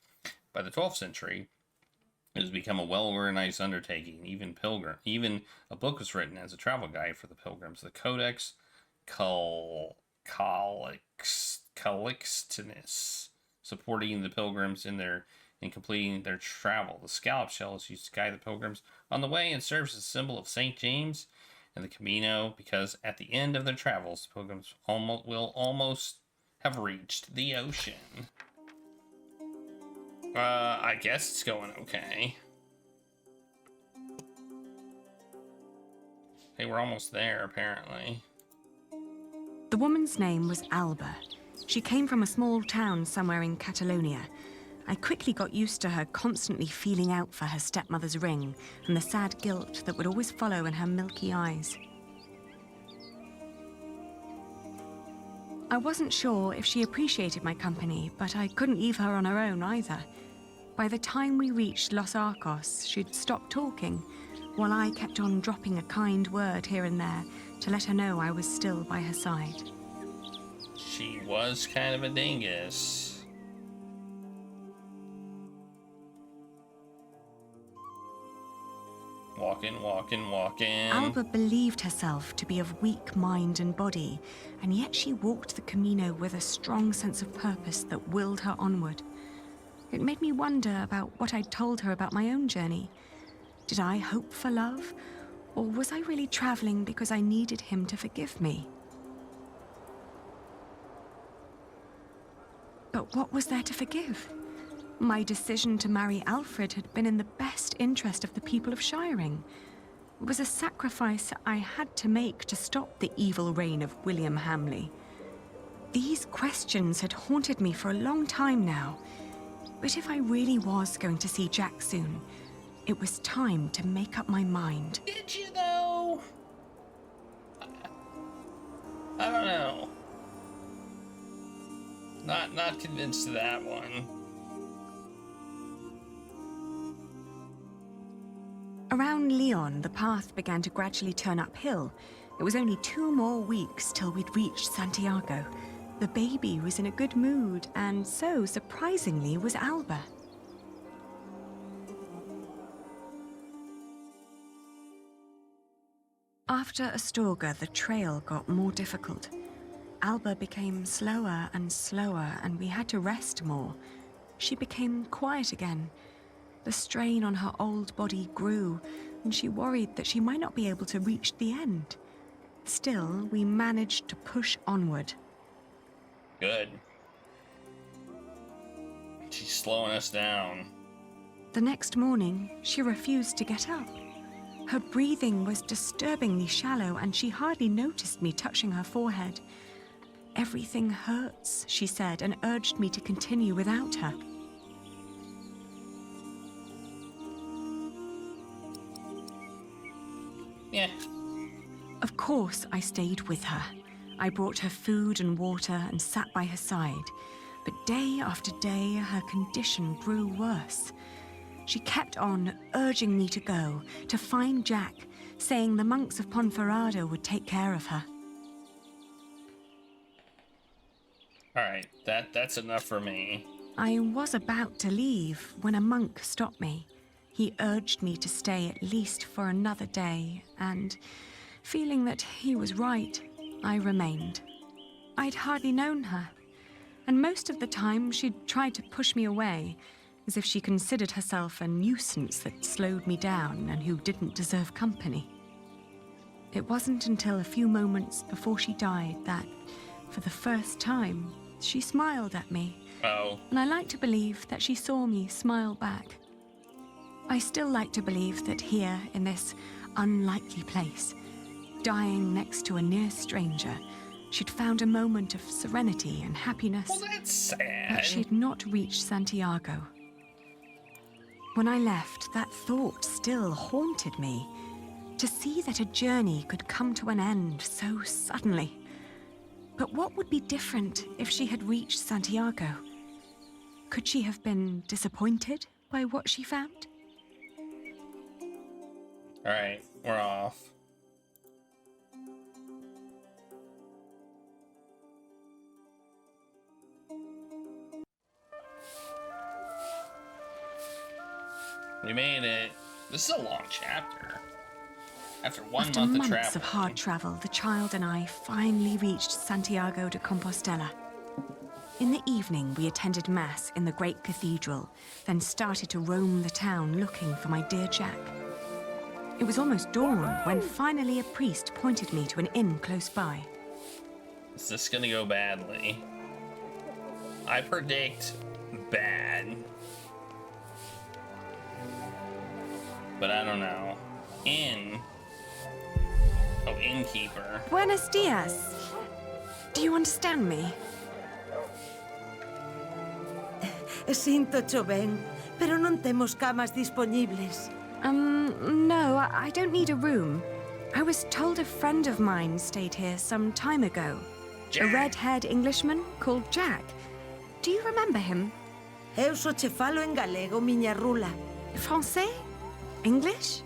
By the 12th century, it has become a well-organized undertaking. Even a book was written as a travel guide for the pilgrims. The Codex Calixtinus, supporting the pilgrims in completing their travel. The scallop shell is used to guide the pilgrims on the way and serves as a symbol of St. James and the Camino, because at the end of their travels, the pilgrims will almost have reached the ocean. I guess it's going okay. Hey, we're almost there, apparently. The woman's name was Alba. She came from a small town somewhere in Catalonia. I quickly got used to her constantly feeling out for her stepmother's ring and the sad guilt that would always follow in her milky eyes. I wasn't sure if she appreciated my company, but I couldn't leave her on her own either. By the time we reached Los Arcos, she'd stopped talking, while I kept on dropping a kind word here and there to let her know I was still by her side. She was kind of a dingus. Walking. Alba believed herself to be of weak mind and body, and yet she walked the Camino with a strong sense of purpose that willed her onward. It made me wonder about what I'd told her about my own journey. Did I hope for love, or was I really traveling because I needed him to forgive me? But what was there to forgive? My decision to marry Alfred had been in the best interest of the people of Shiring. It was a sacrifice I had to make to stop the evil reign of William Hamley. These questions had haunted me for a long time now. But if I really was going to see Jack soon, It was time to make up my mind. Did you though? I don't know. Not convinced of that one. Around Lyon, the path began to gradually turn uphill. It was only 2 more weeks till we'd reached Santiago. The baby was in a good mood, and so, surprisingly, was Alba. After Astorga, the trail got more difficult. Alba became slower and slower, and we had to rest more. She became quiet again. The strain on her old body grew, and she worried that she might not be able to reach the end. Still, we managed to push onward. Good. She's slowing us down. The next morning, she refused to get up. Her breathing was disturbingly shallow, and she hardly noticed me touching her forehead. Everything hurts, she said, and urged me to continue without her. Yeah. Of course, I stayed with her. I brought her food and water and sat by her side. But day after day, her condition grew worse. She kept on urging me to go, to find Jack, saying the monks of Ponferrada would take care of her. Alright, that's enough for me. I was about to leave when a monk stopped me. He urged me to stay at least for another day, and feeling that he was right, I remained. I'd hardly known her, and most of the time she'd tried to push me away, as if she considered herself a nuisance that slowed me down and who didn't deserve company. It wasn't until a few moments before she died that, for the first time, she smiled at me. Oh. And I like to believe that she saw me smile back. I still like to believe that here, in this unlikely place, dying next to a near stranger, she'd found a moment of serenity and happiness. Well, that's sad. But she'd not reached Santiago. When I left, that thought still haunted me. To see that a journey could come to an end so suddenly. But what would be different if she had reached Santiago? Could she have been disappointed by what she found? Alright, we're off. We made it. This is a long chapter. After months of hard travel, the child and I finally reached Santiago de Compostela. In the evening, we attended Mass in the great cathedral, then started to roam the town looking for my dear Jack. It was almost dawn when finally a priest pointed me to an inn close by. Is this gonna go badly? I predict bad. But I don't know. Inn. Oh, innkeeper. Buenos dias. Do you understand me? Sinto-cho ben, pero non temos camas dispoñibles. No, I don't need a room. I was told a friend of mine stayed here some time ago. Jack. A red-haired Englishman called Jack. Do you remember him? Eu só che falo en galego, miña rula. Français? English?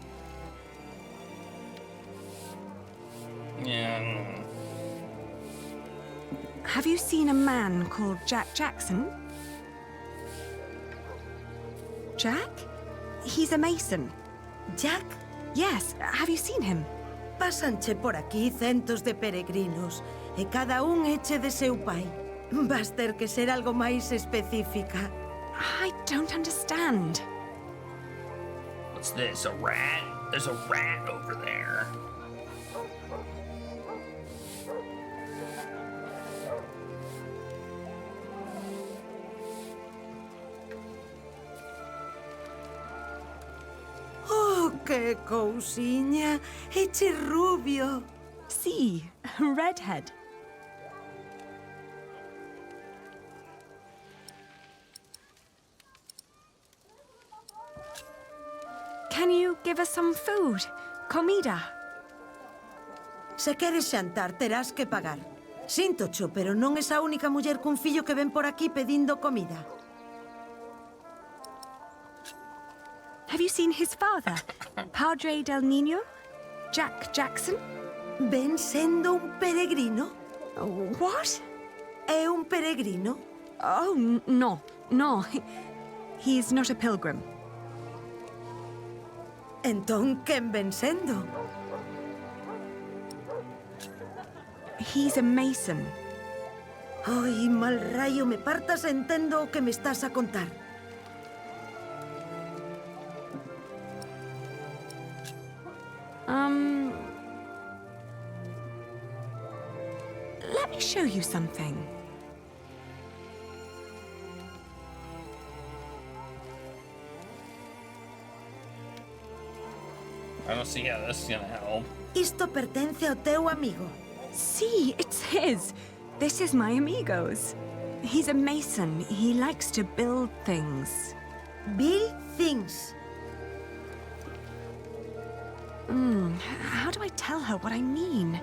Yeah. Have you seen a man called Jack Jackson? Jack? He's a mason. Jack? Yes, have you seen him? Pásanche por aquí centos de peregrinos, e cada un eche de seu pai. Vas ter que ser algo máis específica. I don't understand. What's this, a rat? There's a rat over there. Oh, que cousiña! Eche rubio! Sí, redhead. Can you give us some food? Comida? Se queres xantar, terás que pagar. Síntocho, pero non es a única muller cun fillo que ven por aquí pedindo comida. Have you seen his father, Padre del Niño? Jack Jackson? Ven sendo un peregrino? What? É un peregrino? Oh, no. He's not a pilgrim. Entón, quen ven sendo? He's a mason. Ai, mal rayo, me partas entendo o que me estás a contar. Let me show you something. I don't see how this is gonna help. Isto pertence ao teu amigo. See, it's his. This is my amigo's. He's a mason. He likes to build things. Build things. How do I tell her what I mean?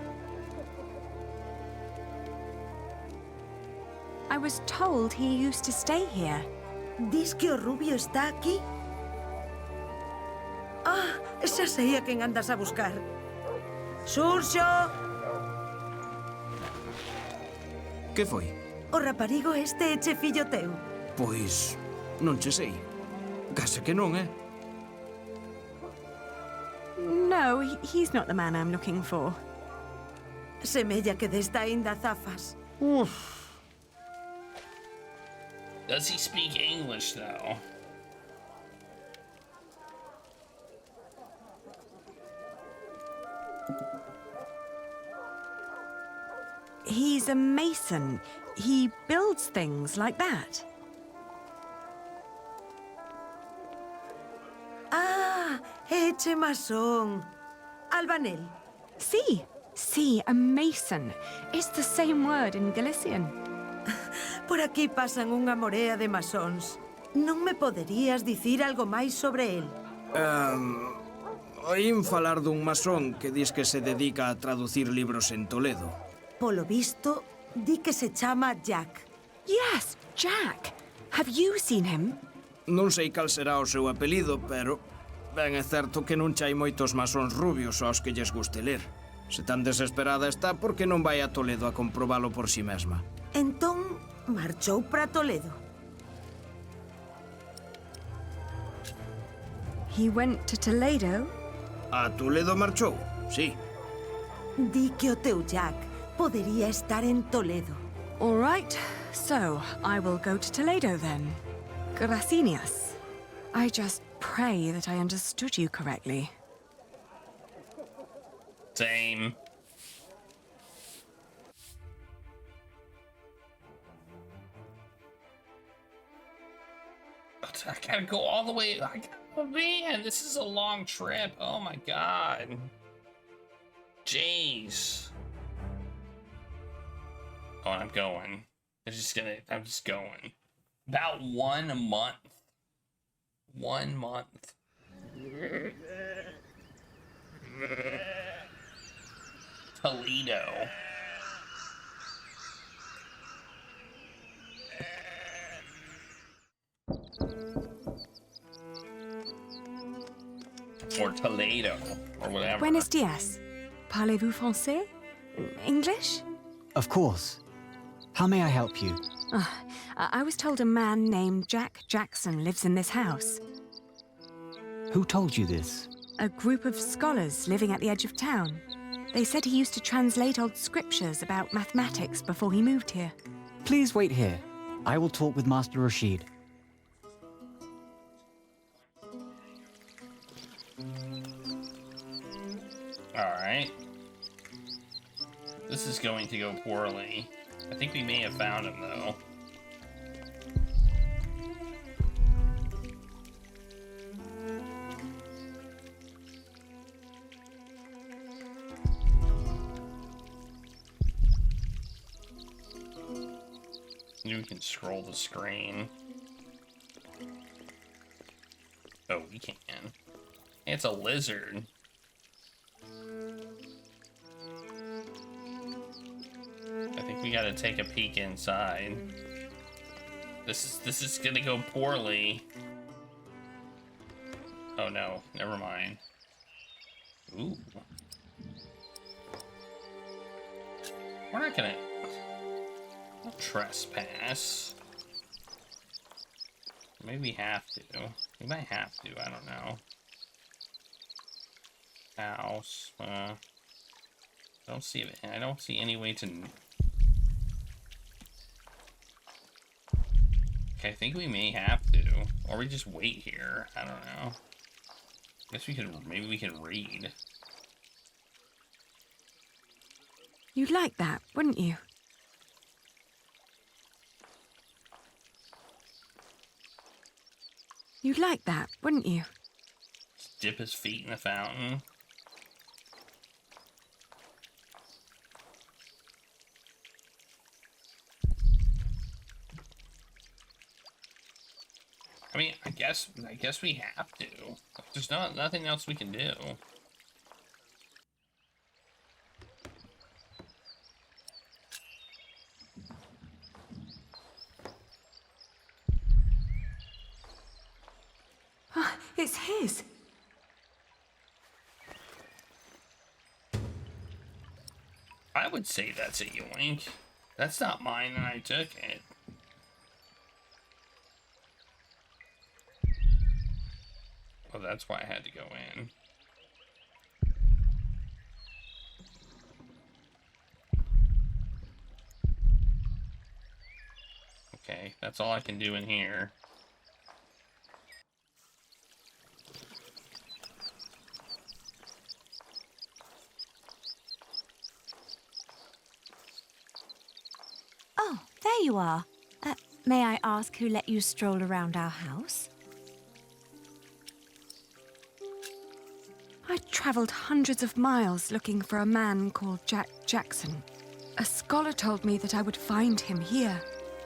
I was told he used to stay here. Dis que o rubio está aquí? Ah, xa sei a quen andas a buscar. Xurxo! Que foi? O raparigo este eche fillo teu. Pois, non che sei. Case que non, eh? No, he's not the man I'm looking for. Semella que desta aínda zafas. Does he speak English, though? He's a mason. He builds things like that. Ah, eche masón. Albanel. Sí, a mason. It's the same word in Galician. Por aquí pasan unha morea de masóns. Non me poderías dicir algo máis sobre el? Oín falar dun masón que dis que se dedica a traducir libros en Toledo. Polo visto, di que se chama Jack. Yes, Jack. Have you seen him? Non sei cal será o seu apelido, pero ben é certo que non chai moitos masóns rubios aos que lles guste ler. Se tan desesperada está, por que non vai a Toledo a comprobalo por si mesma? Entón, marchou para Toledo. He went to Toledo? A Toledo marchou, sí. Di que o teu Jack podería estar en Toledo. All right, so I will go to Toledo then. Gracias. I just pray that I understood you correctly. Same. But I gotta go all the way. Oh man, this is a long trip. Oh my god. Jeez. Oh, I'm going. I'm just going. About 1 month. 1 month. Toledo. Or Toledo, or whatever. Buenos dias. Parlez-vous français? English? Of course. How may I help you? I was told a man named Jack Jackson lives in this house. Who told you this? A group of scholars living at the edge of town. They said he used to translate old scriptures about mathematics before he moved here. Please wait here. I will talk with Master Rashid. Alright. This is going to go poorly. I think we may have found him, though. Maybe we can scroll the screen. Oh, we can. It's a lizard. I think we gotta take a peek inside. This is gonna go poorly. Oh no, never mind. Ooh. We're not gonna trespass. Maybe we have to. We might have to, I don't know. House, I don't see it. I don't see any way to. Okay, I think we may have to, or we just wait here. I don't know. Guess we could. Maybe we can read. You'd like that, wouldn't you? You'd like that, wouldn't you? Just dip his feet in the fountain. I mean, I guess we have to. There's nothing else we can do. It's his. I would say that's a yoink. That's not mine, and I took it. Well, that's why I had to go in. Okay, that's all I can do in here. Oh, there you are. May I ask who let you stroll around our house? I travelled hundreds of miles looking for a man called Jack Jackson. A scholar told me that I would find him here.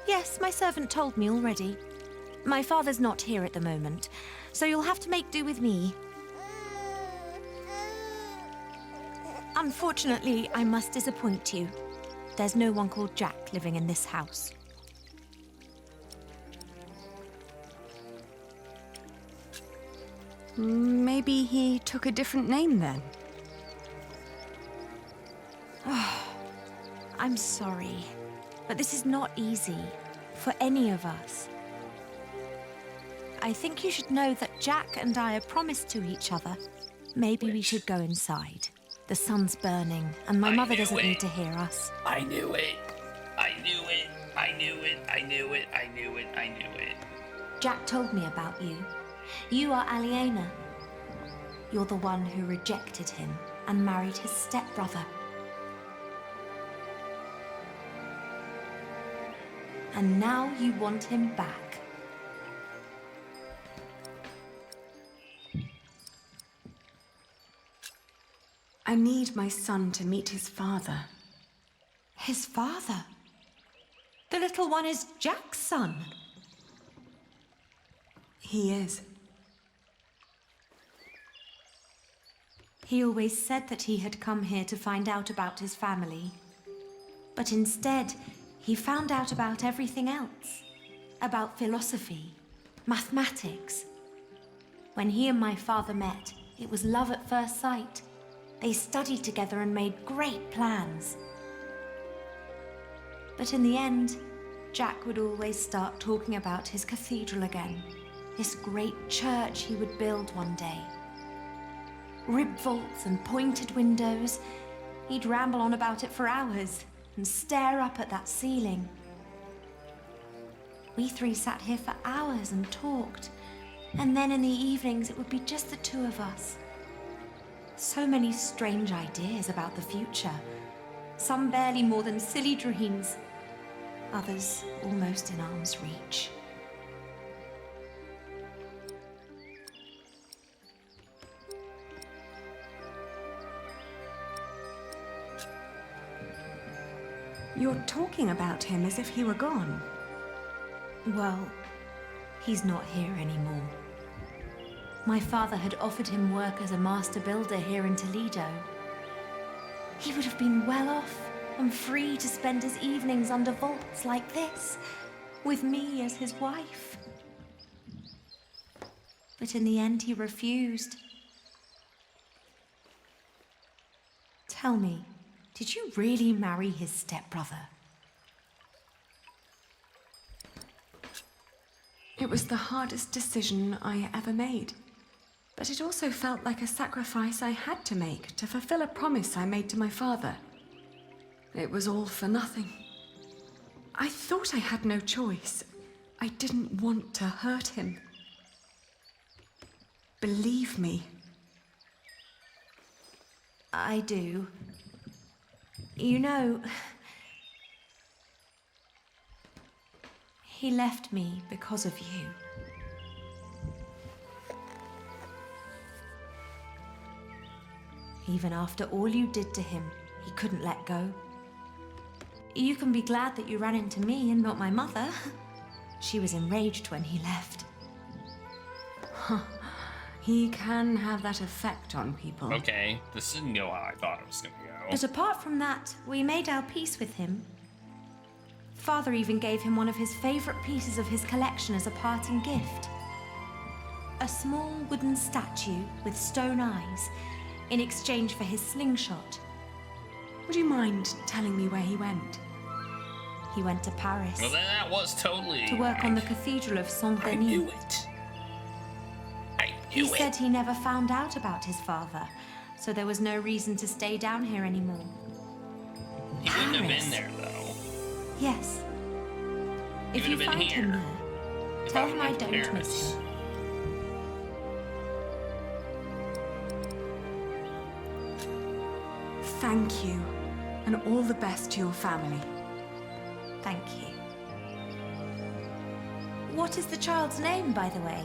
Yes, my servant told me already. My father's not here at the moment, so you'll have to make do with me. Unfortunately, I must disappoint you. There's no one called Jack living in this house. Maybe he took a different name then. I'm sorry, but this is not easy for any of us. I think you should know that Jack and I are promised to each other. Maybe we should go inside. The sun's burning, and my mother doesn't need to hear us. I knew it. I knew it. I knew it. I knew it. I knew it. I knew it. Jack told me about you. You are Aliena. You're the one who rejected him and married his stepbrother. And now you want him back. I need my son to meet his father. His father? The little one is Jack's son. He is. He always said that he had come here to find out about his family. But instead, he found out about everything else. About philosophy, mathematics. When he and my father met, it was love at first sight. They studied together and made great plans. But in the end, Jack would always start talking about his cathedral again. This great church he would build one day. Rib vaults and pointed windows. He'd ramble on about it for hours and stare up at that ceiling. We three sat here for hours and talked. And then in the evenings, it would be just the two of us. So many strange ideas about the future. Some barely more than silly dreams. Others almost in arm's reach. You're talking about him as if he were gone. Well, he's not here anymore. My father had offered him work as a master builder here in Toledo. He would have been well off and free to spend his evenings under vaults like this, with me as his wife. But in the end, he refused. Tell me, did you really marry his stepbrother? It was the hardest decision I ever made. But it also felt like a sacrifice I had to make to fulfill a promise I made to my father. It was all for nothing. I thought I had no choice. I didn't want to hurt him. Believe me. I do. You know, he left me because of you. Even after all you did to him, he couldn't let go. You can be glad that you ran into me and not my mother. She was enraged when he left. He can have that effect on people. Okay, this didn't go how I thought it was gonna go. But apart from that, we made our peace with him. Father even gave him one of his favorite pieces of his collection as a parting gift. A small wooden statue with stone eyes in exchange for his slingshot. Would you mind telling me where he went? He went to Paris. Well, then that was totally... To work on the cathedral of Saint-Denis. I knew it. He said he never found out about his father, so there was no reason to stay down here anymore. He wouldn't have been there, though. Yes. If you find him there, tell him I don't miss him. Thank you, and all the best to your family. Thank you. What is the child's name, by the way?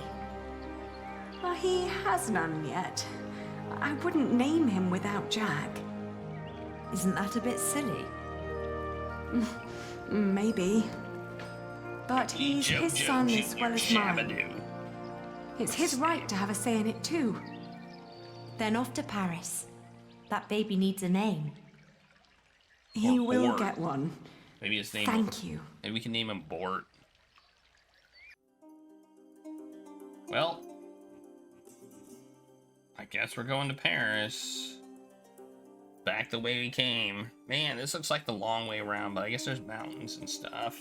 Well, he has none yet. I wouldn't name him without Jack. Isn't that a bit silly? Maybe. But he's his son as well as mine. It's his right to have a say in it too. Then off to Paris. That baby needs a name. He will get one. Maybe his name. Thank you. Maybe we can name him Bort. Well, I guess we're going to Paris. Back the way we came. Man, this looks like the long way around, but I guess there's mountains and stuff.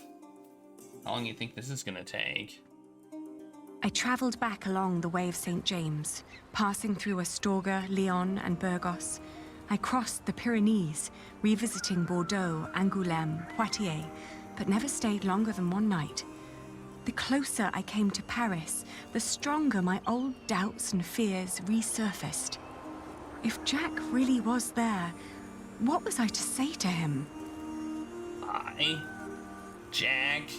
How long do you think this is gonna take? I travelled back along the Way of St. James, passing through Astorga, Lyon, and Burgos. I crossed the Pyrenees, revisiting Bordeaux, Angoulême, Poitiers, but never stayed longer than one night. The closer I came to Paris, the stronger my old doubts and fears resurfaced. If Jack really was there, what was I to say to him? Hi, Jack.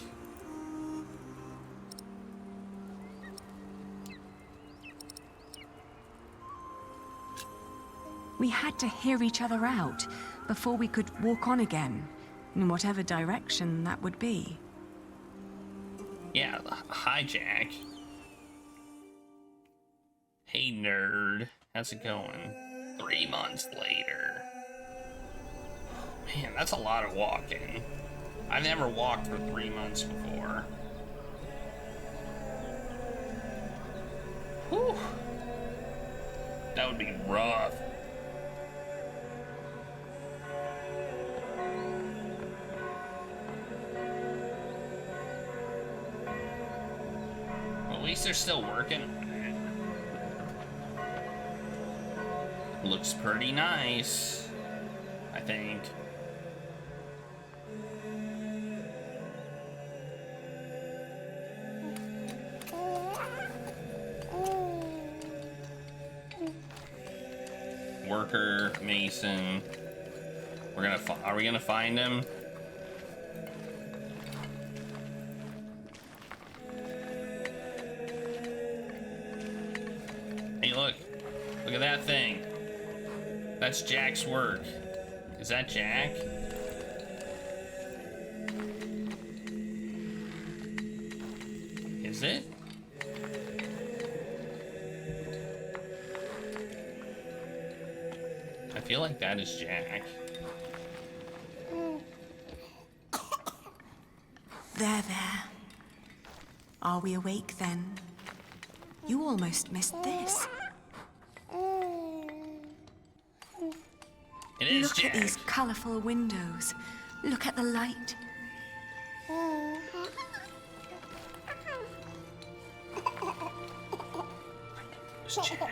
We had to hear each other out before we could walk on again, in whatever direction that would be. Yeah, hi, Jack. Hey, nerd. How's it going? 3 months later. Man, that's a lot of walking. I've never walked for 3 months before. Whew. That would be rough. At least they're still working on it. Looks pretty nice, I think. Worker, Mason. Are we gonna find him? Hey, look at that thing. That's Jack's work. Is that Jack? Is it? feel like that is Jack. There. Are we awake then? You almost missed this. It is Look Jack. at these colourful windows. Look at the light. It's Jack.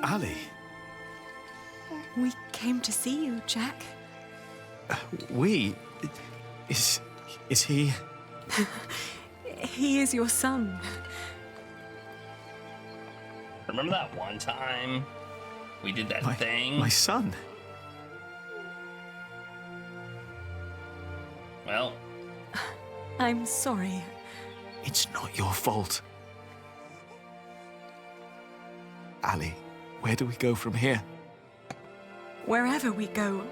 Ali, We came to see you, Jack. is he? He is your son. Remember that one time we did that thing? My son? Well, I'm sorry. It's not your fault. Ali, where do we go from here? Wherever we go,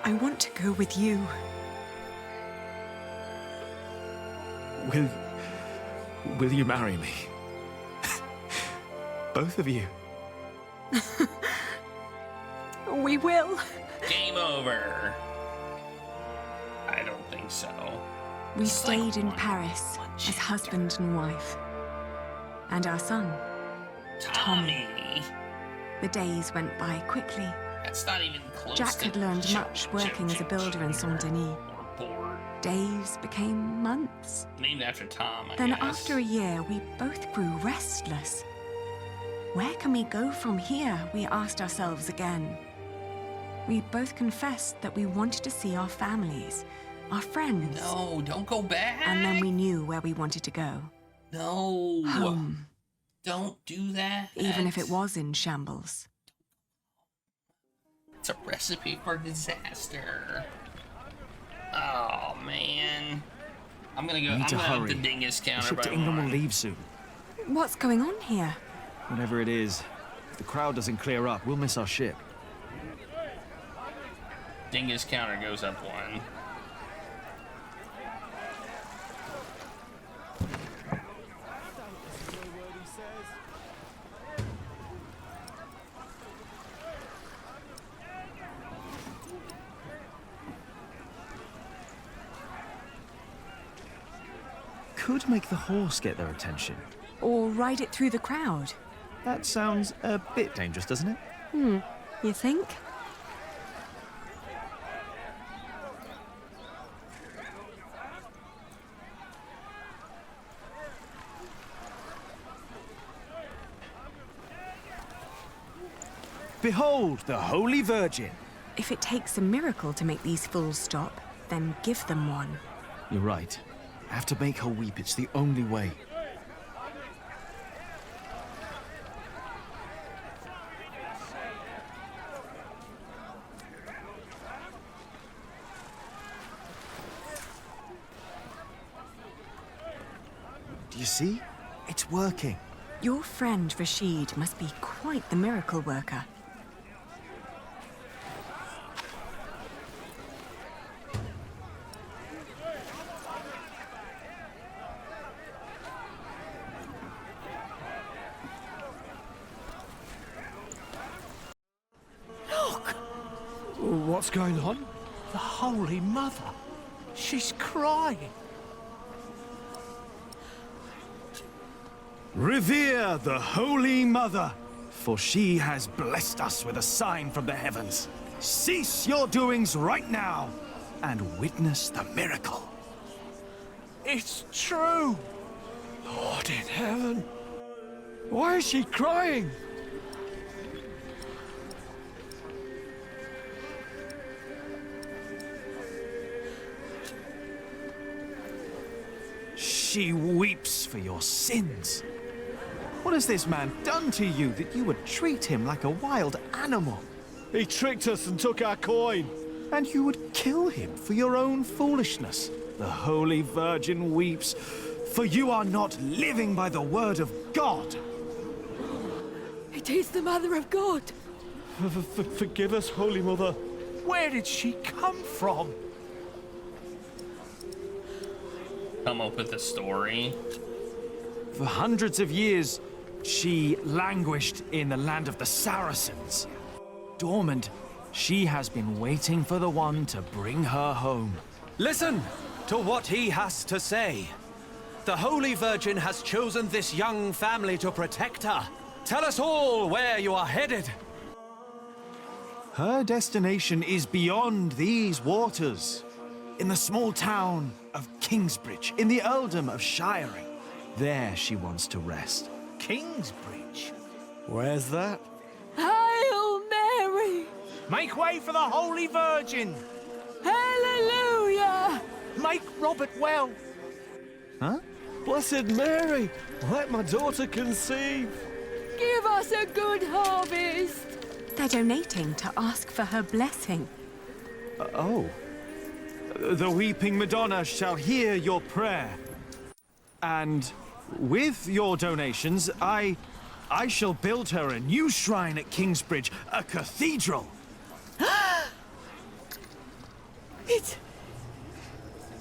I want to go with you. Will you marry me? Both of you. We will. game over. I don't think so. We stayed in Paris as husband and wife. And our son, Tommy. The days went by quickly. That's not even close. Jack to had learned much working as a builder in Saint-Denis. Days became months. Named after Tom, I Then guess. after a year, we both grew restless. Where can we go from here? We asked ourselves again. We both confessed that we wanted to see our families, our friends. No, don't go back. And then we knew where we wanted to go. No. Home. Don't do that. Even if it was in shambles. It's a recipe for disaster. Oh, man. I'm gonna go. I'm Need to gonna up hurry. the dingus The counter ship by to England will one. leave soon. What's going on here? Whatever it is, if the crowd doesn't clear up, we'll miss our ship. Dingus counter goes up one. Could make the horse get their attention. Or ride it through the crowd? That sounds a bit dangerous, doesn't it? You think? Behold, the Holy Virgin! If it takes a miracle to make these fools stop, then give them one. You're right. I have to make her weep. It's the only way. Do you see? It's working. Your friend Rashid must be quite the miracle worker. What's going on? The Holy Mother. She's crying. Revere the Holy Mother, for she has blessed us with a sign from the heavens. Cease your doings right now and witness the miracle. It's true. Lord in heaven. Why is she crying? She weeps for your sins. What has this man done to you that you would treat him like a wild animal? He tricked us and took our coin. And you would kill him for your own foolishness. The Holy Virgin weeps, for you are not living by the word of God. It is the Mother of God. Forgive us, Holy Mother. Where did she come from? come up with a story. For hundreds of years, she languished in the land of the Saracens. Dormant, she has been waiting for the one to bring her home. Listen to what he has to say. The Holy Virgin has chosen this young family to protect her. Tell us all where you are headed. Her destination is beyond these waters. In the small town of Kingsbridge, in the earldom of Shiring. There she wants to rest. Kingsbridge? Where's that? Hail Mary! Make way for the Holy Virgin! Hallelujah! Make Robert well! Huh? Blessed Mary, let my daughter conceive! Give us a good harvest! They're donating to ask for her blessing. Oh. The weeping Madonna shall hear your prayer. And with your donations, I shall build her a new shrine at Kingsbridge, a cathedral.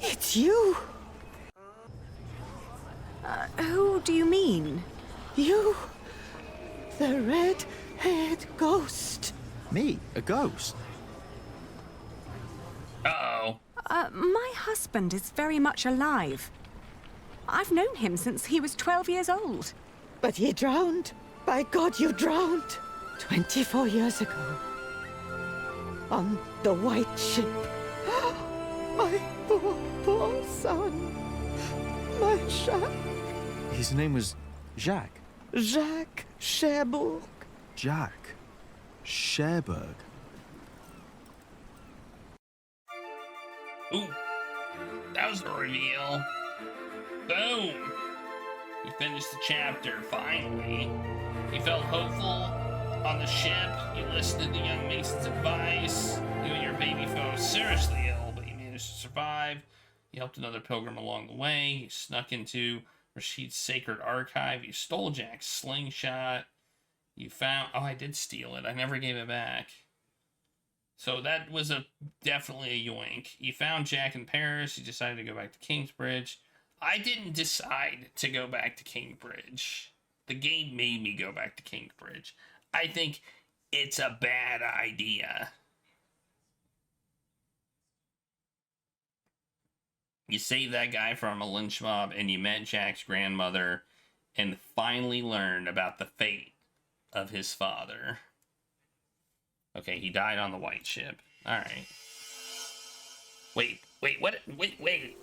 It's you! Who do you mean? You! The red-haired ghost! Me? A ghost? Uh-oh. My husband is very much alive. I've known him since he was 12 years old. But he drowned. By God, you drowned. 24 years ago. On the white ship. My poor son. My Jacques. His name was Jacques. Jacques Cherbourg. Jacques Cherbourg. Ooh, that was a reveal. Boom! We finished the chapter, finally. You felt hopeful on the ship. You listened to the young Mason's advice. You and your baby fell seriously ill, but you managed to survive. You helped another pilgrim along the way. You snuck into Rashid's sacred archive. You stole Jack's slingshot. You found... Oh, I did steal it. I never gave it back. So that was definitely a yoink. You found Jack in Paris. You decided to go back to Kingsbridge. I didn't decide to go back to Kingsbridge. The game made me go back to Kingsbridge. I think it's a bad idea. You saved that guy from a lynch mob, and you met Jack's grandmother, and finally learned about the fate of his father. Okay, he died on the white ship. Alright. Wait, what? Wait.